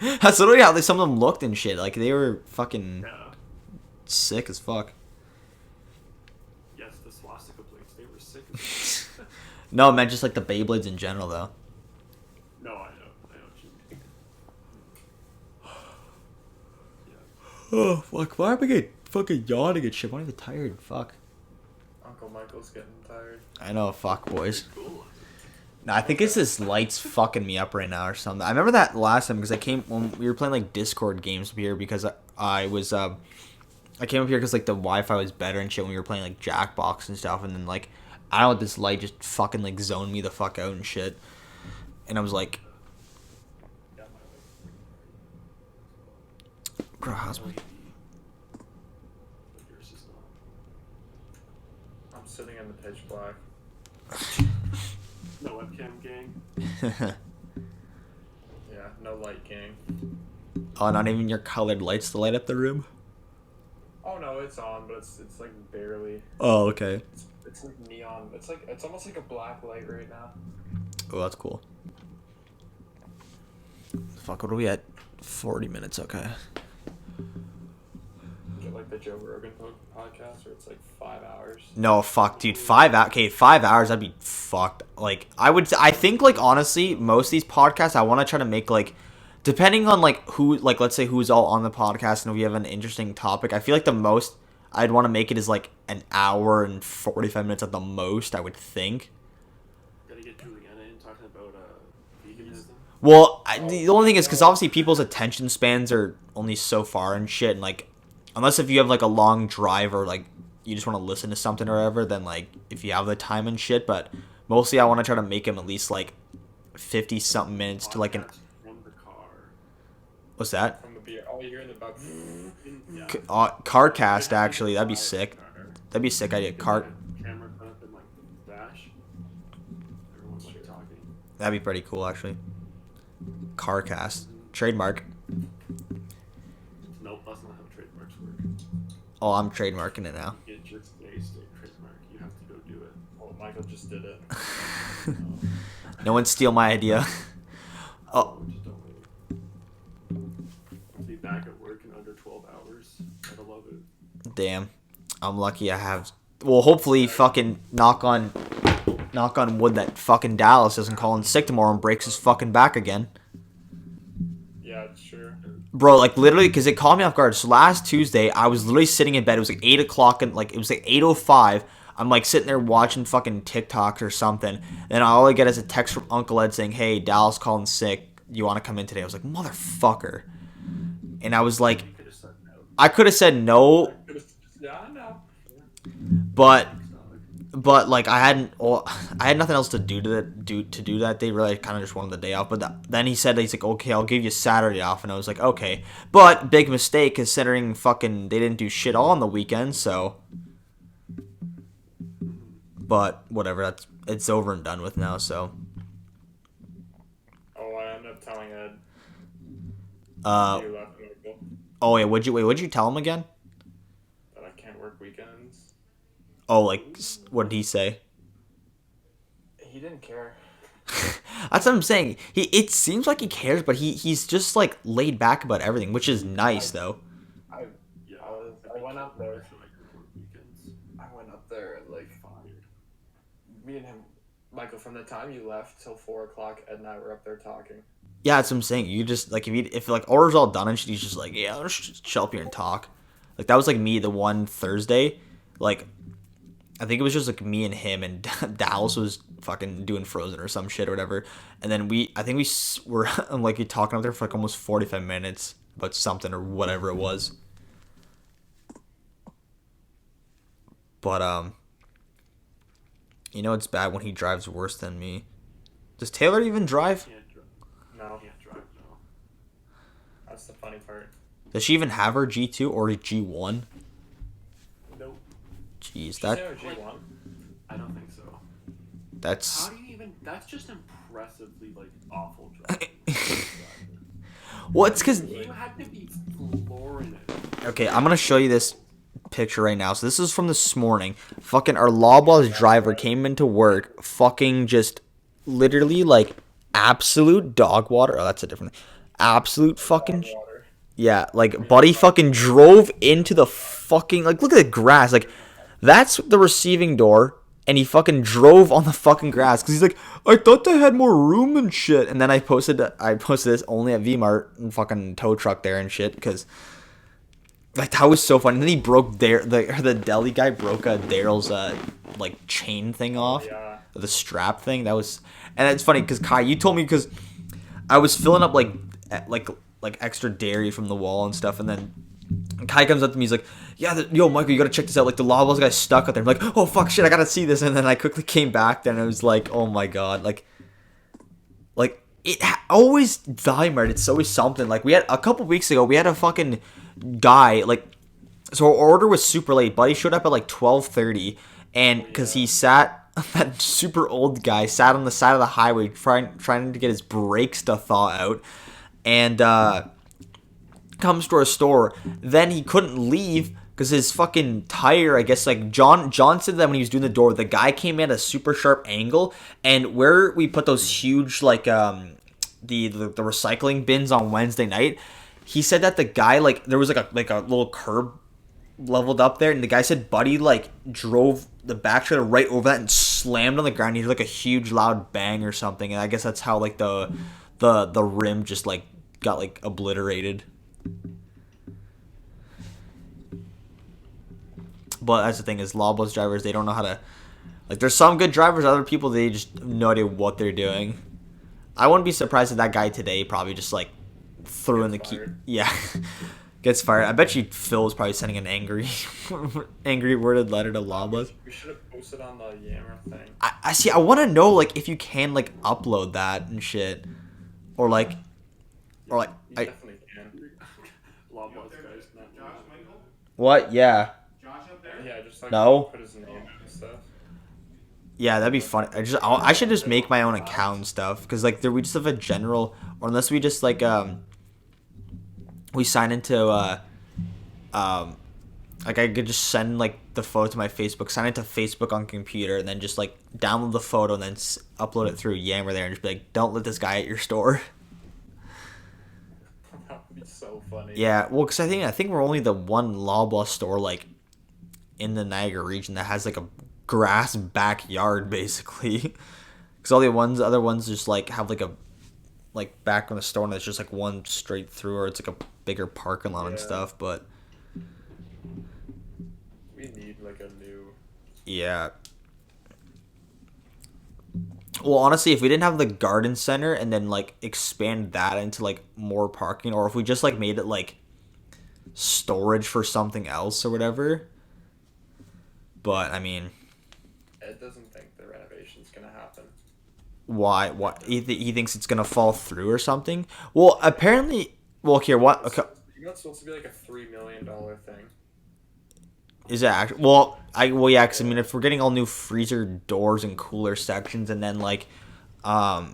That's literally how some of them looked and shit. Like they were fucking Yeah. sick as fuck. Yes, the swastika blades. They were sick. As No, I meant just like the Beyblades in general though. No, I know what you mean. Yeah. Oh fuck! Why am I getting fucking yawning and shit? Why am I tired? Fuck. Uncle Michael's getting tired. I know, fuck boys. Cool. No, I think it's this light's fucking me up right now or something. I remember that last time because I came when we were playing like Discord games here because I was I came up here because like the Wi-Fi was better and shit when we were playing like Jackbox and stuff, and then like I don't know, this light just fucking like zoned me the fuck out and shit, and I was like, Yeah, bro, how's my But yours is not. I'm sitting in the pitch black. No webcam gang. Yeah, no light gang. oh, not even your colored lights to light up the room? Oh no, it's on, but it's like barely. Oh, okay. It's It's like neon. It's almost like a black light right now. Oh, that's cool. Fuck, what are we at? 40 minutes, okay. Get like the Joe Rogan podcast where it's like 5 hours. No, fuck, dude. 5 hours. Okay, 5 hours. That'd be fucked. Like, I think, like, honestly, most of these podcasts, I want to try to make, like, depending on, like, who, like, let's say who's all on the podcast and if we have an interesting topic, I feel like the most I'd want to make it is, like, an hour and 45 minutes at the most, I would think. Gotta get Juliana in talking about veganism. Well, the only thing is, because obviously people's attention spans are only so far and shit, and, like, unless if you have, like, a long drive or, like, you just want to listen to something or whatever, then, like, if you have the time and shit, but mostly I want to try to make them at least, like, 50-something minutes to, like, an... From the car. What's that? From the beer. All you hear in the back. Yeah. Carcast, actually. That'd be sick. That'd be a sick idea. Camera put up in like the dash. Everyone's like talking. That'd be pretty cool, actually. Carcast. Trademark. Nope, that's not how trademarks work. Oh, I'm trademarking it now. Get your state trademark. You have to go do it. Oh, Michael just did it. No one steal my idea. Oh. Just don't wait. I'll be back at work in under 12 hours. Gotta love it. Damn. I'm lucky I have... Well, hopefully fucking knock on wood that fucking Dallas doesn't call in sick tomorrow and breaks his fucking back again. Yeah, it's true. Bro, like, literally, because it caught me off guard. So last Tuesday, I was literally sitting in bed. It was like 8 o'clock, and, like, it was like 8:05. I'm, like, sitting there watching fucking TikToks or something. And all I get is a text from Uncle Ed saying, hey, Dallas calling sick. You want to come in today? I was like, motherfucker. And I was like, You could have said no. I could have said no, Yeah, I know. but like I had nothing else to do that day. Really, I kind of just wanted the day off. But then he's like, okay, I'll give you Saturday off, and I was like, okay. But big mistake considering fucking they didn't do shit all on the weekend. So, but whatever. It's over and done with now. So, Oh, I ended up telling Ed. You left Michael oh yeah, what'd you tell him again? that I can't work weekends. Oh, like what did he say? He didn't care. That's what I'm saying. It seems like he cares, but he's just like laid back about everything, which is nice though. Yeah. I went up there. For like work weekends. I went up there and like me and him, Michael. From the time you left till 4 o'clock, Ed and I were up there talking. Yeah, that's what I'm saying. You just like if like order's all done and he's just like, yeah, let's just chill up here and talk. Like that was like me the one Thursday. Like I think it was just like me and him, and Dallas was fucking doing Frozen or some shit or whatever. And then I think we were like talking up there for like almost 45 minutes about something or whatever it was. But you know it's bad when he drives worse than me. Does Taylor even drive? Can't drive. No, Can't drive, no. that's the funny part. Does she even have her G2 or G1? Nope. Jeez, Did that you say G1? I don't think so. that's How do you even... That's just impressively, like, awful driving. well, it's because You had to be flooring it. okay, I'm gonna show you this picture right now. So this is from this morning. Fucking our Loblaws driver came into work, fucking just literally like absolute dog water. Oh, that's a different thing. Absolute fucking Water. yeah. Like buddy fucking drove into the fucking like look at the grass. Like that's the receiving door. And he fucking drove on the fucking grass because he's like, I thought they had more room and shit. And then I posted this only at V-Mart and fucking tow truck there and shit because like that was so funny. And then he broke the deli guy broke Daryl's like chain thing off, Yeah. the strap thing. That was, and it's funny because Kai, you told me because I was filling up like extra dairy from the wall and stuff, and then Kai comes up to me, he's like, yeah, yo, Michael, you gotta check this out. Like, the Loblaws guy's stuck out there. I'm like, oh, fuck, shit, I gotta see this. And then I quickly came back, then I was like, oh, my God. Like it always, Valmart, it's always something. Like, we had, a couple weeks ago, we had a fucking guy, like, so our order was super late. Buddy showed up at, like, 12:30, and, because he sat, that super old guy sat on the side of the highway trying to get his brakes to thaw out, and, comes to our store. Then he couldn't leave Because his fucking tire, I guess, like John said that when he was doing the door, the guy came in at a super sharp angle, and where we put those huge like the recycling bins on Wednesday night, he said that the guy like there was like a little curb leveled up there, and the guy said Buddy like drove the back trailer right over that and slammed on the ground. He heard like a huge loud bang or something, and I guess that's how like the rim just like got like obliterated. But that's the thing is, law bus drivers, they don't know how to. Like, there's some good drivers, other people they just have no idea what they're doing. I wouldn't be surprised if that guy today probably just like threw in the key. Yeah, gets fired. I bet you Phil was probably sending an angry worded letter to law bus. We should have posted on the Yammer thing. I see. I want to know like if you can like upload that and shit, or like, You definitely can. Law boss guys, not Josh Michael? what? Yeah. Josh up there? Yeah, just like No. put his name and stuff. Yeah, that'd be funny. I should just make my own account and stuff because like we just have a general, or unless we just like we sign into like I could just send like the photo to my Facebook, sign it to Facebook on computer, and then just like download the photo and then upload it through Yammer there and just be like, don't let this guy at your store. That would be so funny. Yeah, well, because I think we're only the one Loblaw store like in the Niagara region that has like a grass backyard basically. Because all the other ones just like have like a like back on the store and it's just like one straight through, or it's like a bigger parking lot and Yeah. stuff. But We need like a new. yeah. Well, honestly, if we didn't have the garden center and then like expand that into like more parking, or if we just like made it like storage for something else or whatever. But I mean, Ed doesn't think the renovation's gonna happen. why? What he thinks it's gonna fall through or something? Well, apparently, well, here what? Okay, You know, it's supposed to be like a $3 million thing. is that actually? Well, yeah, 'cause I mean, if we're getting all new freezer doors and cooler sections, and then like, Have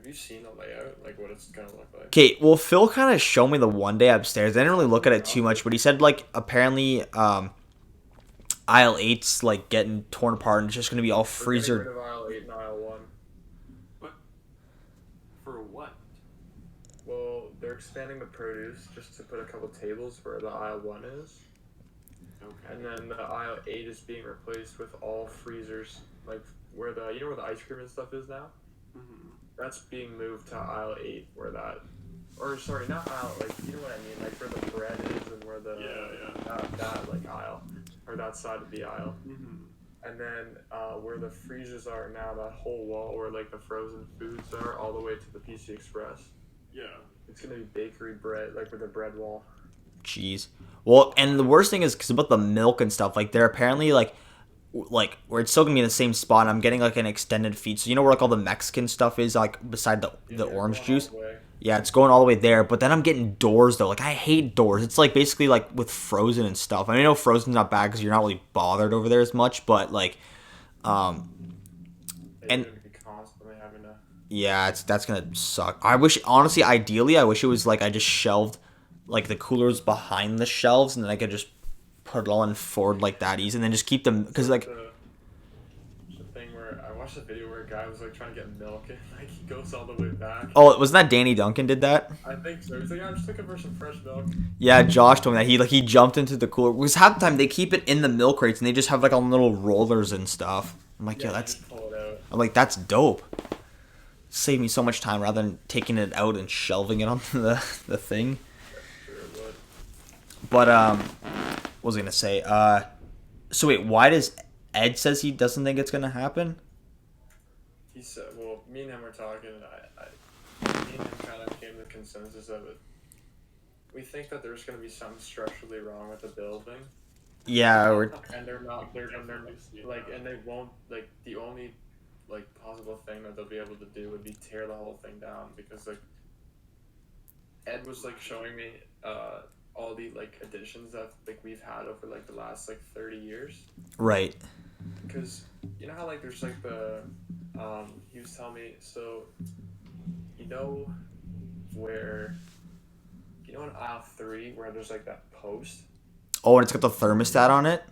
you seen the layout? Like what it's gonna look like? okay, well, Phil kind of showed me the one day upstairs. I didn't really look at it too much, but he said like apparently, aisle eight's like getting torn apart and it's just gonna be all We're getting freezer. rid of aisle 8 and aisle 1. But for what? Well, they're expanding the produce just to put a couple tables where the aisle 1 is. Okay. And then the aisle 8 is being replaced with all freezers, like where the where the ice cream and stuff is now. Mm-hmm. That's being moved to aisle 8 where that, or sorry, not aisle, like you know what I mean, like where the bread is and where the that like aisle or that side of the aisle. Mm-hmm. And then where the freezers are now, that whole wall where like the frozen foods are, all the way to the PC Express. Yeah. It's gonna be bakery bread, like with the bread wall. Jeez. Well, and the worst thing is because about the milk and stuff, like they're apparently like where it's still gonna be in the same spot. I'm getting like an extended feed, so you know where like all the Mexican stuff is, like beside the Yeah, orange going all juice. the way. Yeah, it's going all the way there. But then I'm getting doors though. Like I hate doors. It's like basically like with Frozen and stuff. I mean, I know Frozen's not bad because you're not really bothered over there as much, but like, They're And- gonna be constantly having to. yeah, that's gonna suck. I wish, honestly, ideally, I wish it was like I just shelved like the coolers behind the shelves, and then I could just put it all in forward like that easy, and then just keep them because like The thing where I watched a video where a guy was like trying to get milk and like he goes all the way back. oh, wasn't that Danny Duncan did that? I think so. He's like, yeah, I'm just looking for some fresh milk. Yeah, Josh told me that he jumped into the cooler because half the time they keep it in the milk crates and they just have like all little rollers and stuff. I'm like, yeah, you that's just pull it out. I'm like that's dope. Save me so much time rather than taking it out and shelving it onto the thing. Sure it would. But what was I gonna say? So wait, why does Ed says he doesn't think it's gonna happen? He said, well, me and him were talking, and me and him kind of came to the consensus of it. We think that there's going to be something structurally wrong with the building, Yeah, or and they're like, and they won't, like, the only, like, possible thing that they'll be able to do would be tear the whole thing down, because, like, Ed was, like, showing me, all the, like, additions that, like, we've had over, like, the last, like, 30 years. right. Because you know how like there's like the he was telling me, so you know where in aisle 3 where there's like that post, Oh, and it's got the thermostat on it.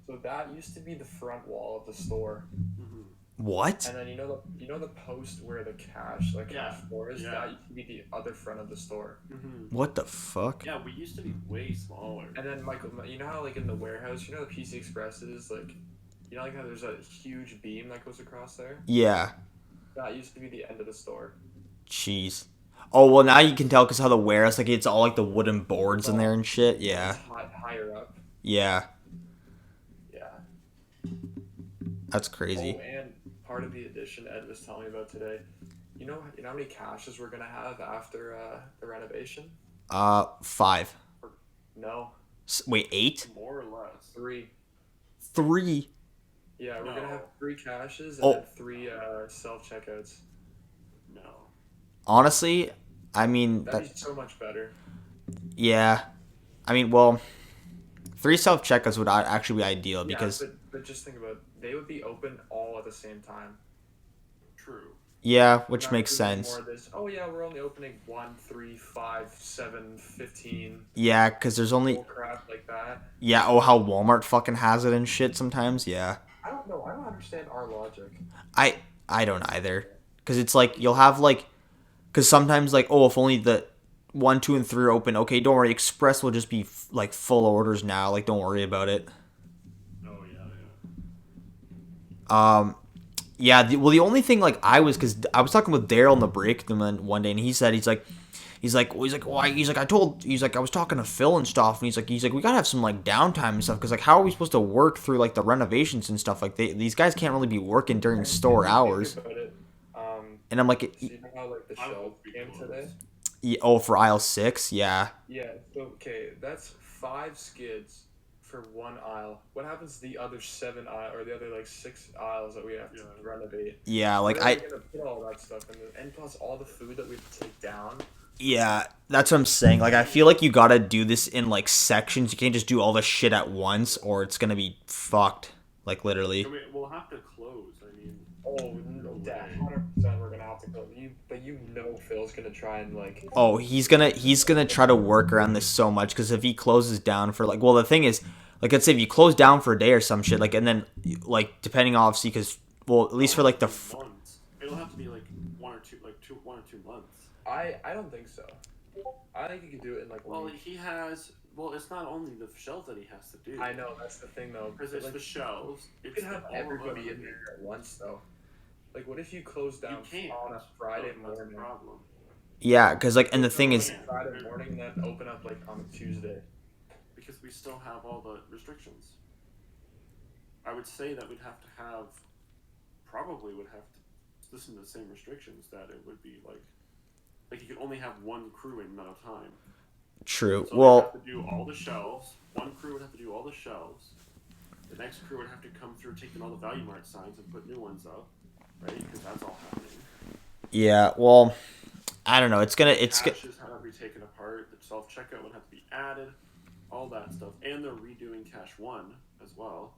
So that used to be the front wall of the store. Mm-hmm. What? And then you know the post where the cash Yeah. floor is, Yeah. that used to be the other front of the store. Mm-hmm. What the fuck? Yeah, we used to be way smaller. And then Michael, you know how like in the warehouse, you know the PC Express is like, you know like how there's a huge beam that goes across there. Yeah. That used to be the end of the store. Jeez. Oh well, now you can tell because how the warehouse like it's all like the wooden boards It's in there all and shit. yeah, Yeah. it's higher up. Yeah. Yeah. That's crazy. Oh, and part of the addition Ed was telling me about today. You know how many caches we're gonna have after the renovation? 5. No, Wait, 8? More or less. 3. 3. Yeah, we're gonna No. have 3 caches and Oh. then 3 self checkouts. No. Honestly, I mean That'd that. be so much better. Yeah. I mean, well, 3 self checkouts would actually be ideal Yeah, because but just think about it. They would be open all at the same time. True. yeah, We're which not makes doing sense. More of this. Oh yeah, we're only opening 1, 3, 5, 7, 15. Yeah, because there's only Bull crap like that. yeah. Oh, how Walmart fucking has it and shit sometimes. Yeah. I don't know. I don't understand our logic. I I don't either. Because it's like you'll have like because sometimes like oh if only the 1, 2, and 3 are open. Okay, don't worry. Express will just be like full orders now. Like don't worry about it. Oh yeah, Um, yeah. The only thing like I was because I was talking with Daryl in the break then one day and he said he's like I was talking to Phil and stuff and he's like we gotta have some like downtime and stuff because like how are we supposed to work through like the renovations and stuff like these guys can't really be working during store hours. Think about it. And I'm like, So you know how like the I shelf hope we came close. today? oh for aisle 6, yeah. Yeah. So okay, that's 5 skids for 1 aisle. What happens to the other 7 aisle or the other like 6 aisles that we have to Yeah. renovate? Yeah, like Where are I we gonna put all that stuff in the, and plus all the food that we have to take down. yeah, that's what I'm saying. Like I feel like you gotta do this in like sections. You can't just do all the shit at once or it's gonna be fucked. Like literally. I mean, we'll have to close. I mean, Oh no, Dad, 100% we're gonna have to go. But you know Phil's gonna try and like. Oh, he's gonna try to work around this so much because if he closes down for like, well, the thing is, like, let's say if you close down for a day or some shit, like, and then like depending obviously because well, at least for like the months. It'll have to be like 1 or 2 months. I don't think so. I think you can do it in like a Well, week. he has. Well, it's not only the shelves that he has to do. I know that's the thing though. Because it's like, the shelves. you It's can have all of everybody them. in there at once though. Like, what if you close You down can't. on a Friday That's the morning? problem. yeah, because like and the thing is Friday morning, then open up like on a Tuesday. Because we still have all the restrictions. I would say that we'd have to have. Probably would have to listen to the same restrictions that it would be like. Like you could only have 1 crew in at a time. true. So Well, they'd have to do all the shelves. 1 crew would have to do all the shelves. The next crew would have to come through, taking all the Value Mart signs and put new ones up, right? Because that's all happening. yeah. Well, I don't know. It's Caches have to be taken apart. The self checkout would have to be added. All that stuff, and they're redoing Cache 1 as well.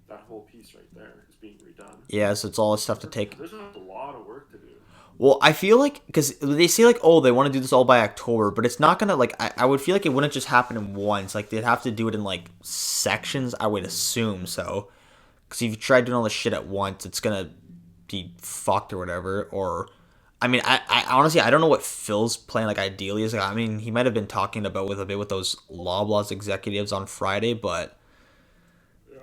That whole piece right there is being redone. yeah. So it's all this stuff to take. There's a lot of work to do. Well, I feel like because they say like, oh, they want to do this all by October, but it's not gonna like. I would feel like it wouldn't just happen in once. Like they'd have to do it in like sections. I would assume so. Because if you try doing all this shit at once, it's gonna be fucked or whatever. Or, I mean, I honestly I don't know what Phil's plan like ideally is. Like, I mean, he might have been talking about with a bit with those Loblaws executives on Friday, but Yeah.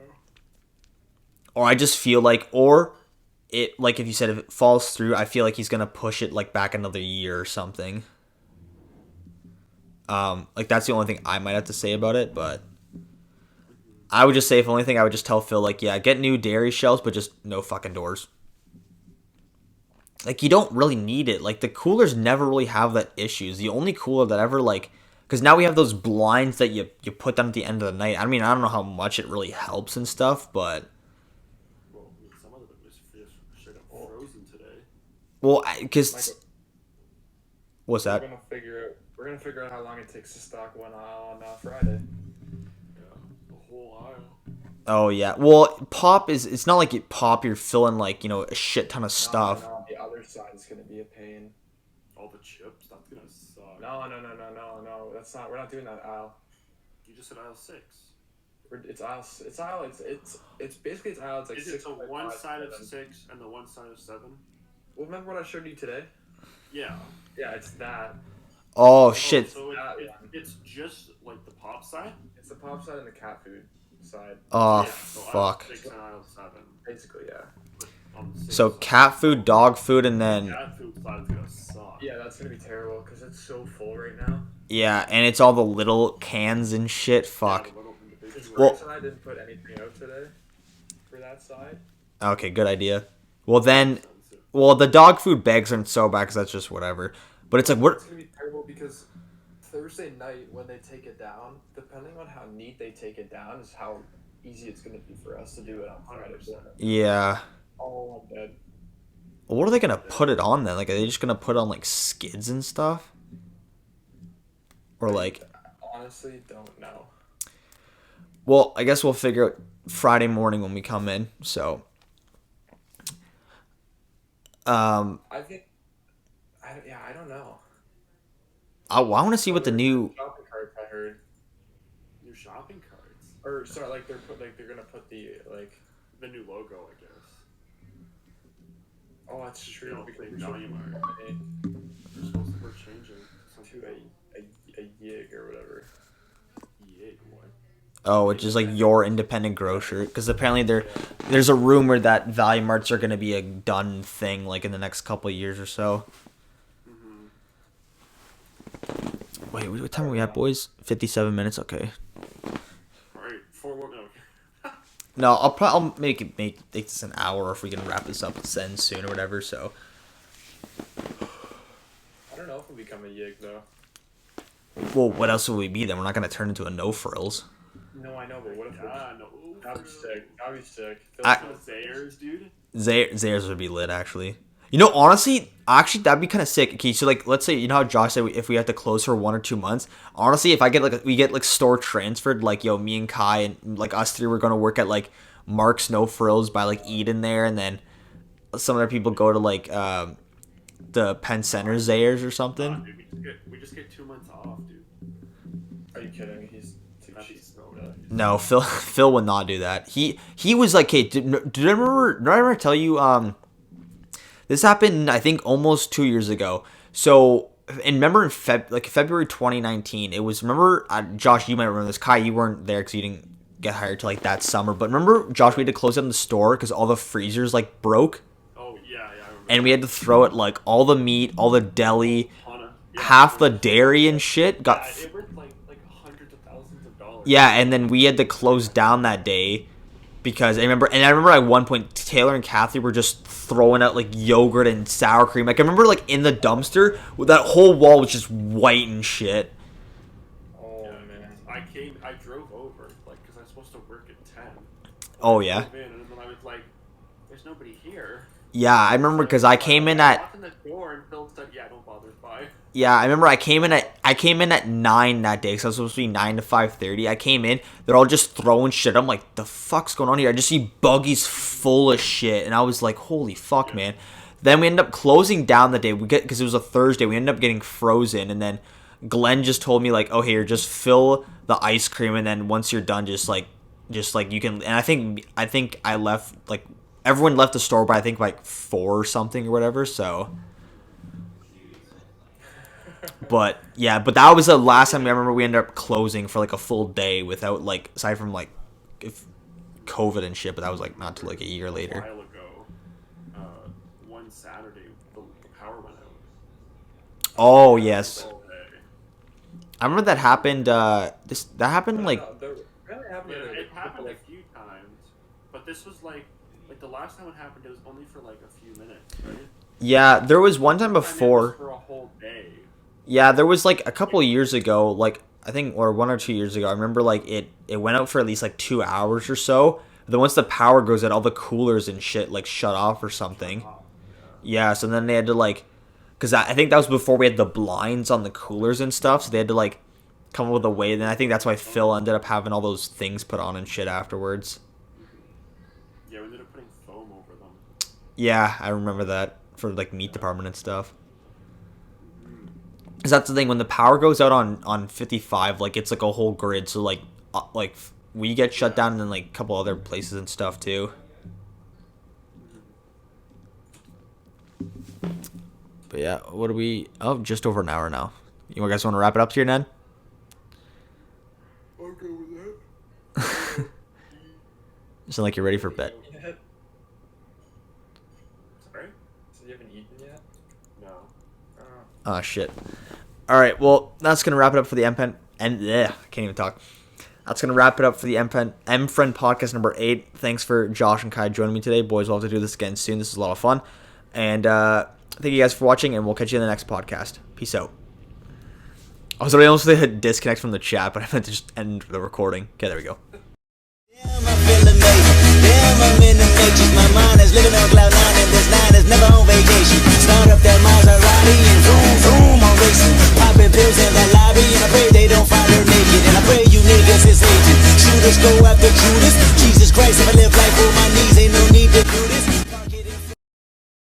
or I just feel like or. It like if you said if it falls through, I feel like he's gonna push it like back another year or something. Like that's the only thing I might have to say about it, but I would just say if only thing I would just tell Phil like yeah, get new dairy shelves, but just no fucking doors. Like you don't really need it. Like the coolers never really have that issues. The only cooler that ever like because now we have those blinds that you put down at the end of the night. I mean I don't know how much it really helps and stuff, but. Well, I mean, some of it was just straight up frozen today. Well, because Michael, what's that? We're gonna figure out how long it takes to stock 1 aisle on Friday. Yeah, the whole aisle. Oh yeah. Well, pop is it's not like pop you're filling like, a shit ton of stuff. No, the other side is gonna be a pain. All the chips, that's gonna suck. No. That's not. We're not doing that aisle. You just said aisle 6. It's basically it's aisle. It's like Is it 6 the by one 5, side of 7. 6 and the one side of 7? Well, remember what I showed you today? Yeah. Yeah, it's that. Oh Oh, shit. so That one. it's just like the pop side? It's the pop side and the cat food side. Oh Yeah, so aisle fuck. 6 and aisle 7. Basically, yeah. But on the same So side. cat food, dog food, and then Cat food side's gonna suck. Yeah, that's gonna be terrible because it's so full right now. yeah, and it's all the little cans and shit. Yeah, Fuck. the little Because individual. Well- Grace and I didn't put anything out today for that side. Okay, good idea. Well then, Expensive. well the dog food bags aren't so bad because that's just whatever. But it's like It's what? gonna be terrible because Thursday night when they take it down, depending on how neat they take it down, is how easy it's gonna be for us to do it on Friday. 100%. Yeah. Oh, I'm dead. Well, what are they gonna put it on then? Like, are they just gonna put it on like skids and stuff? Or like, Honestly, don't know. well, I guess we'll figure out Friday morning when we come in. So, I think. I don't know. I want to see what the new. Shopping carts I heard, New shopping carts. or sorry, like they're gonna put the like. The new logo, I guess. Oh, that's true. Don't Because think we're supposed Value Mart. to We're supposed to we're changing something. to a yig or whatever. Yeah, boy. Oh, which is like your independent grocer, because apparently there's a rumor that Value Marts are gonna be a done thing like in the next couple of years or so. Wait, what time are we at, boys? 57 minutes. Okay. All right, 4 more. No. No, I'll make this an hour if we can wrap this up and send soon or whatever. So. I don't know if we'll become a yig though. Well, what else will we be then? We're not gonna turn into a no frills. No, I know, but what if we're No. That'd be sick. That'd be sick. Zayers, dude. Zayers would be lit, actually. You know, honestly, that'd be kind of sick. Okay, so like, let's say, you know how Josh said if we have to close for 1 or 2 months. Honestly, if I get like we get like store transferred, like yo, me and Kai and like us three, we're gonna work at like Mark's No Frills by like Eden there, and then some other people go to like the Penn Center Zayers or something. Dude, we just get 2 months off, dude. Are you kidding? He's too That'd be cheap. so nice. No, Phil would not do that. He was like, hey, did I ever tell you this happened I think almost 2 years ago. So and remember in February 2019, it was Josh, you might remember this. Kai, you weren't there because you didn't get hired till like that summer. But remember, Josh, we had to close down the store because all the freezers like broke, Oh yeah, I remember. and we had to throw it like all the meat, all the deli, Hana. Yeah, half the dairy and shit got. Yeah, it went like hundreds of thousands of dollars. Yeah, and then we had to close down that day because I remember at one point Taylor and Kathy were just throwing out like yogurt and sour cream. Like I remember like in the dumpster, that whole wall was just white and shit. Oh Yeah, man. I drove over like because I was supposed to work at 10. Oh, I yeah? drove in, and then I was like, "There's nobody here." Yeah, I remember because I came in I at walked in the door and Phil said, "Yeah, don't bother, bye." Yeah, I remember I came in at 9 that day because I was supposed to be 9 to 5:30. I came in, they're all just throwing shit. I'm like, the fuck's going on here? I just see buggies full of shit, and I was like, holy fuck, man. Then we ended up closing down the day because it was a Thursday. We ended up getting frozen, and then Glenn just told me like, oh here, just fill the ice cream, and then once you're done, just like you can. And I think I left like everyone left the store by I think like 4 or something or whatever. So. But yeah, that was the last time I remember we ended up closing for like a full day without like aside from like if COVID and shit. But that was like not till like a year A later. while ago, one Saturday, the power went out. Oh yes, All day. I remember that happened. That happened like Really happened Yeah, in it happened a like, few times, but this was like the last time it happened. It was only for like a few minutes, right? yeah. There was one time And it was before. for a whole day. Yeah, there was like a couple of years ago, like I think or 1 or 2 years ago. I remember like it went out for at least like 2 hours or so. Then once the power goes out, all the coolers and shit like shut off or something. Oh, Yeah, so then they had to like, because I think that was before we had the blinds on the coolers and stuff, so they had to like come up with a way. Then I think that's why Phil ended up having all those things put on and shit afterwards. yeah, we ended up putting foam over them. Yeah, I remember that for like meat department and stuff. Because that's the thing, when the power goes out on 55, like, it's like a whole grid. So, like we get shut down, and then, like, a couple other places and stuff, too. But, yeah, what do we... Oh, just over an hour now. You guys want to wrap it up here, Ned? I'll go with that. You sound like you're ready for bed. Sorry? So you haven't eaten yet? No. Oh, shit. All right, well, that's going to wrap it up for the Mfren... I can't even talk. That's going to wrap it up for the Mfren podcast number 8. Thanks for Josh and Kai joining me today. Boys, we'll have to do this again soon. This is a lot of fun. And thank you guys for watching, and we'll catch you in the next podcast. Peace out. I was almost going to disconnect from the chat, but I meant to just end the recording. Okay, there we go. Damn, I feel amazing. Damn, I'm in the matrix. My mind is living on cloud nine, and this line is never on vacation.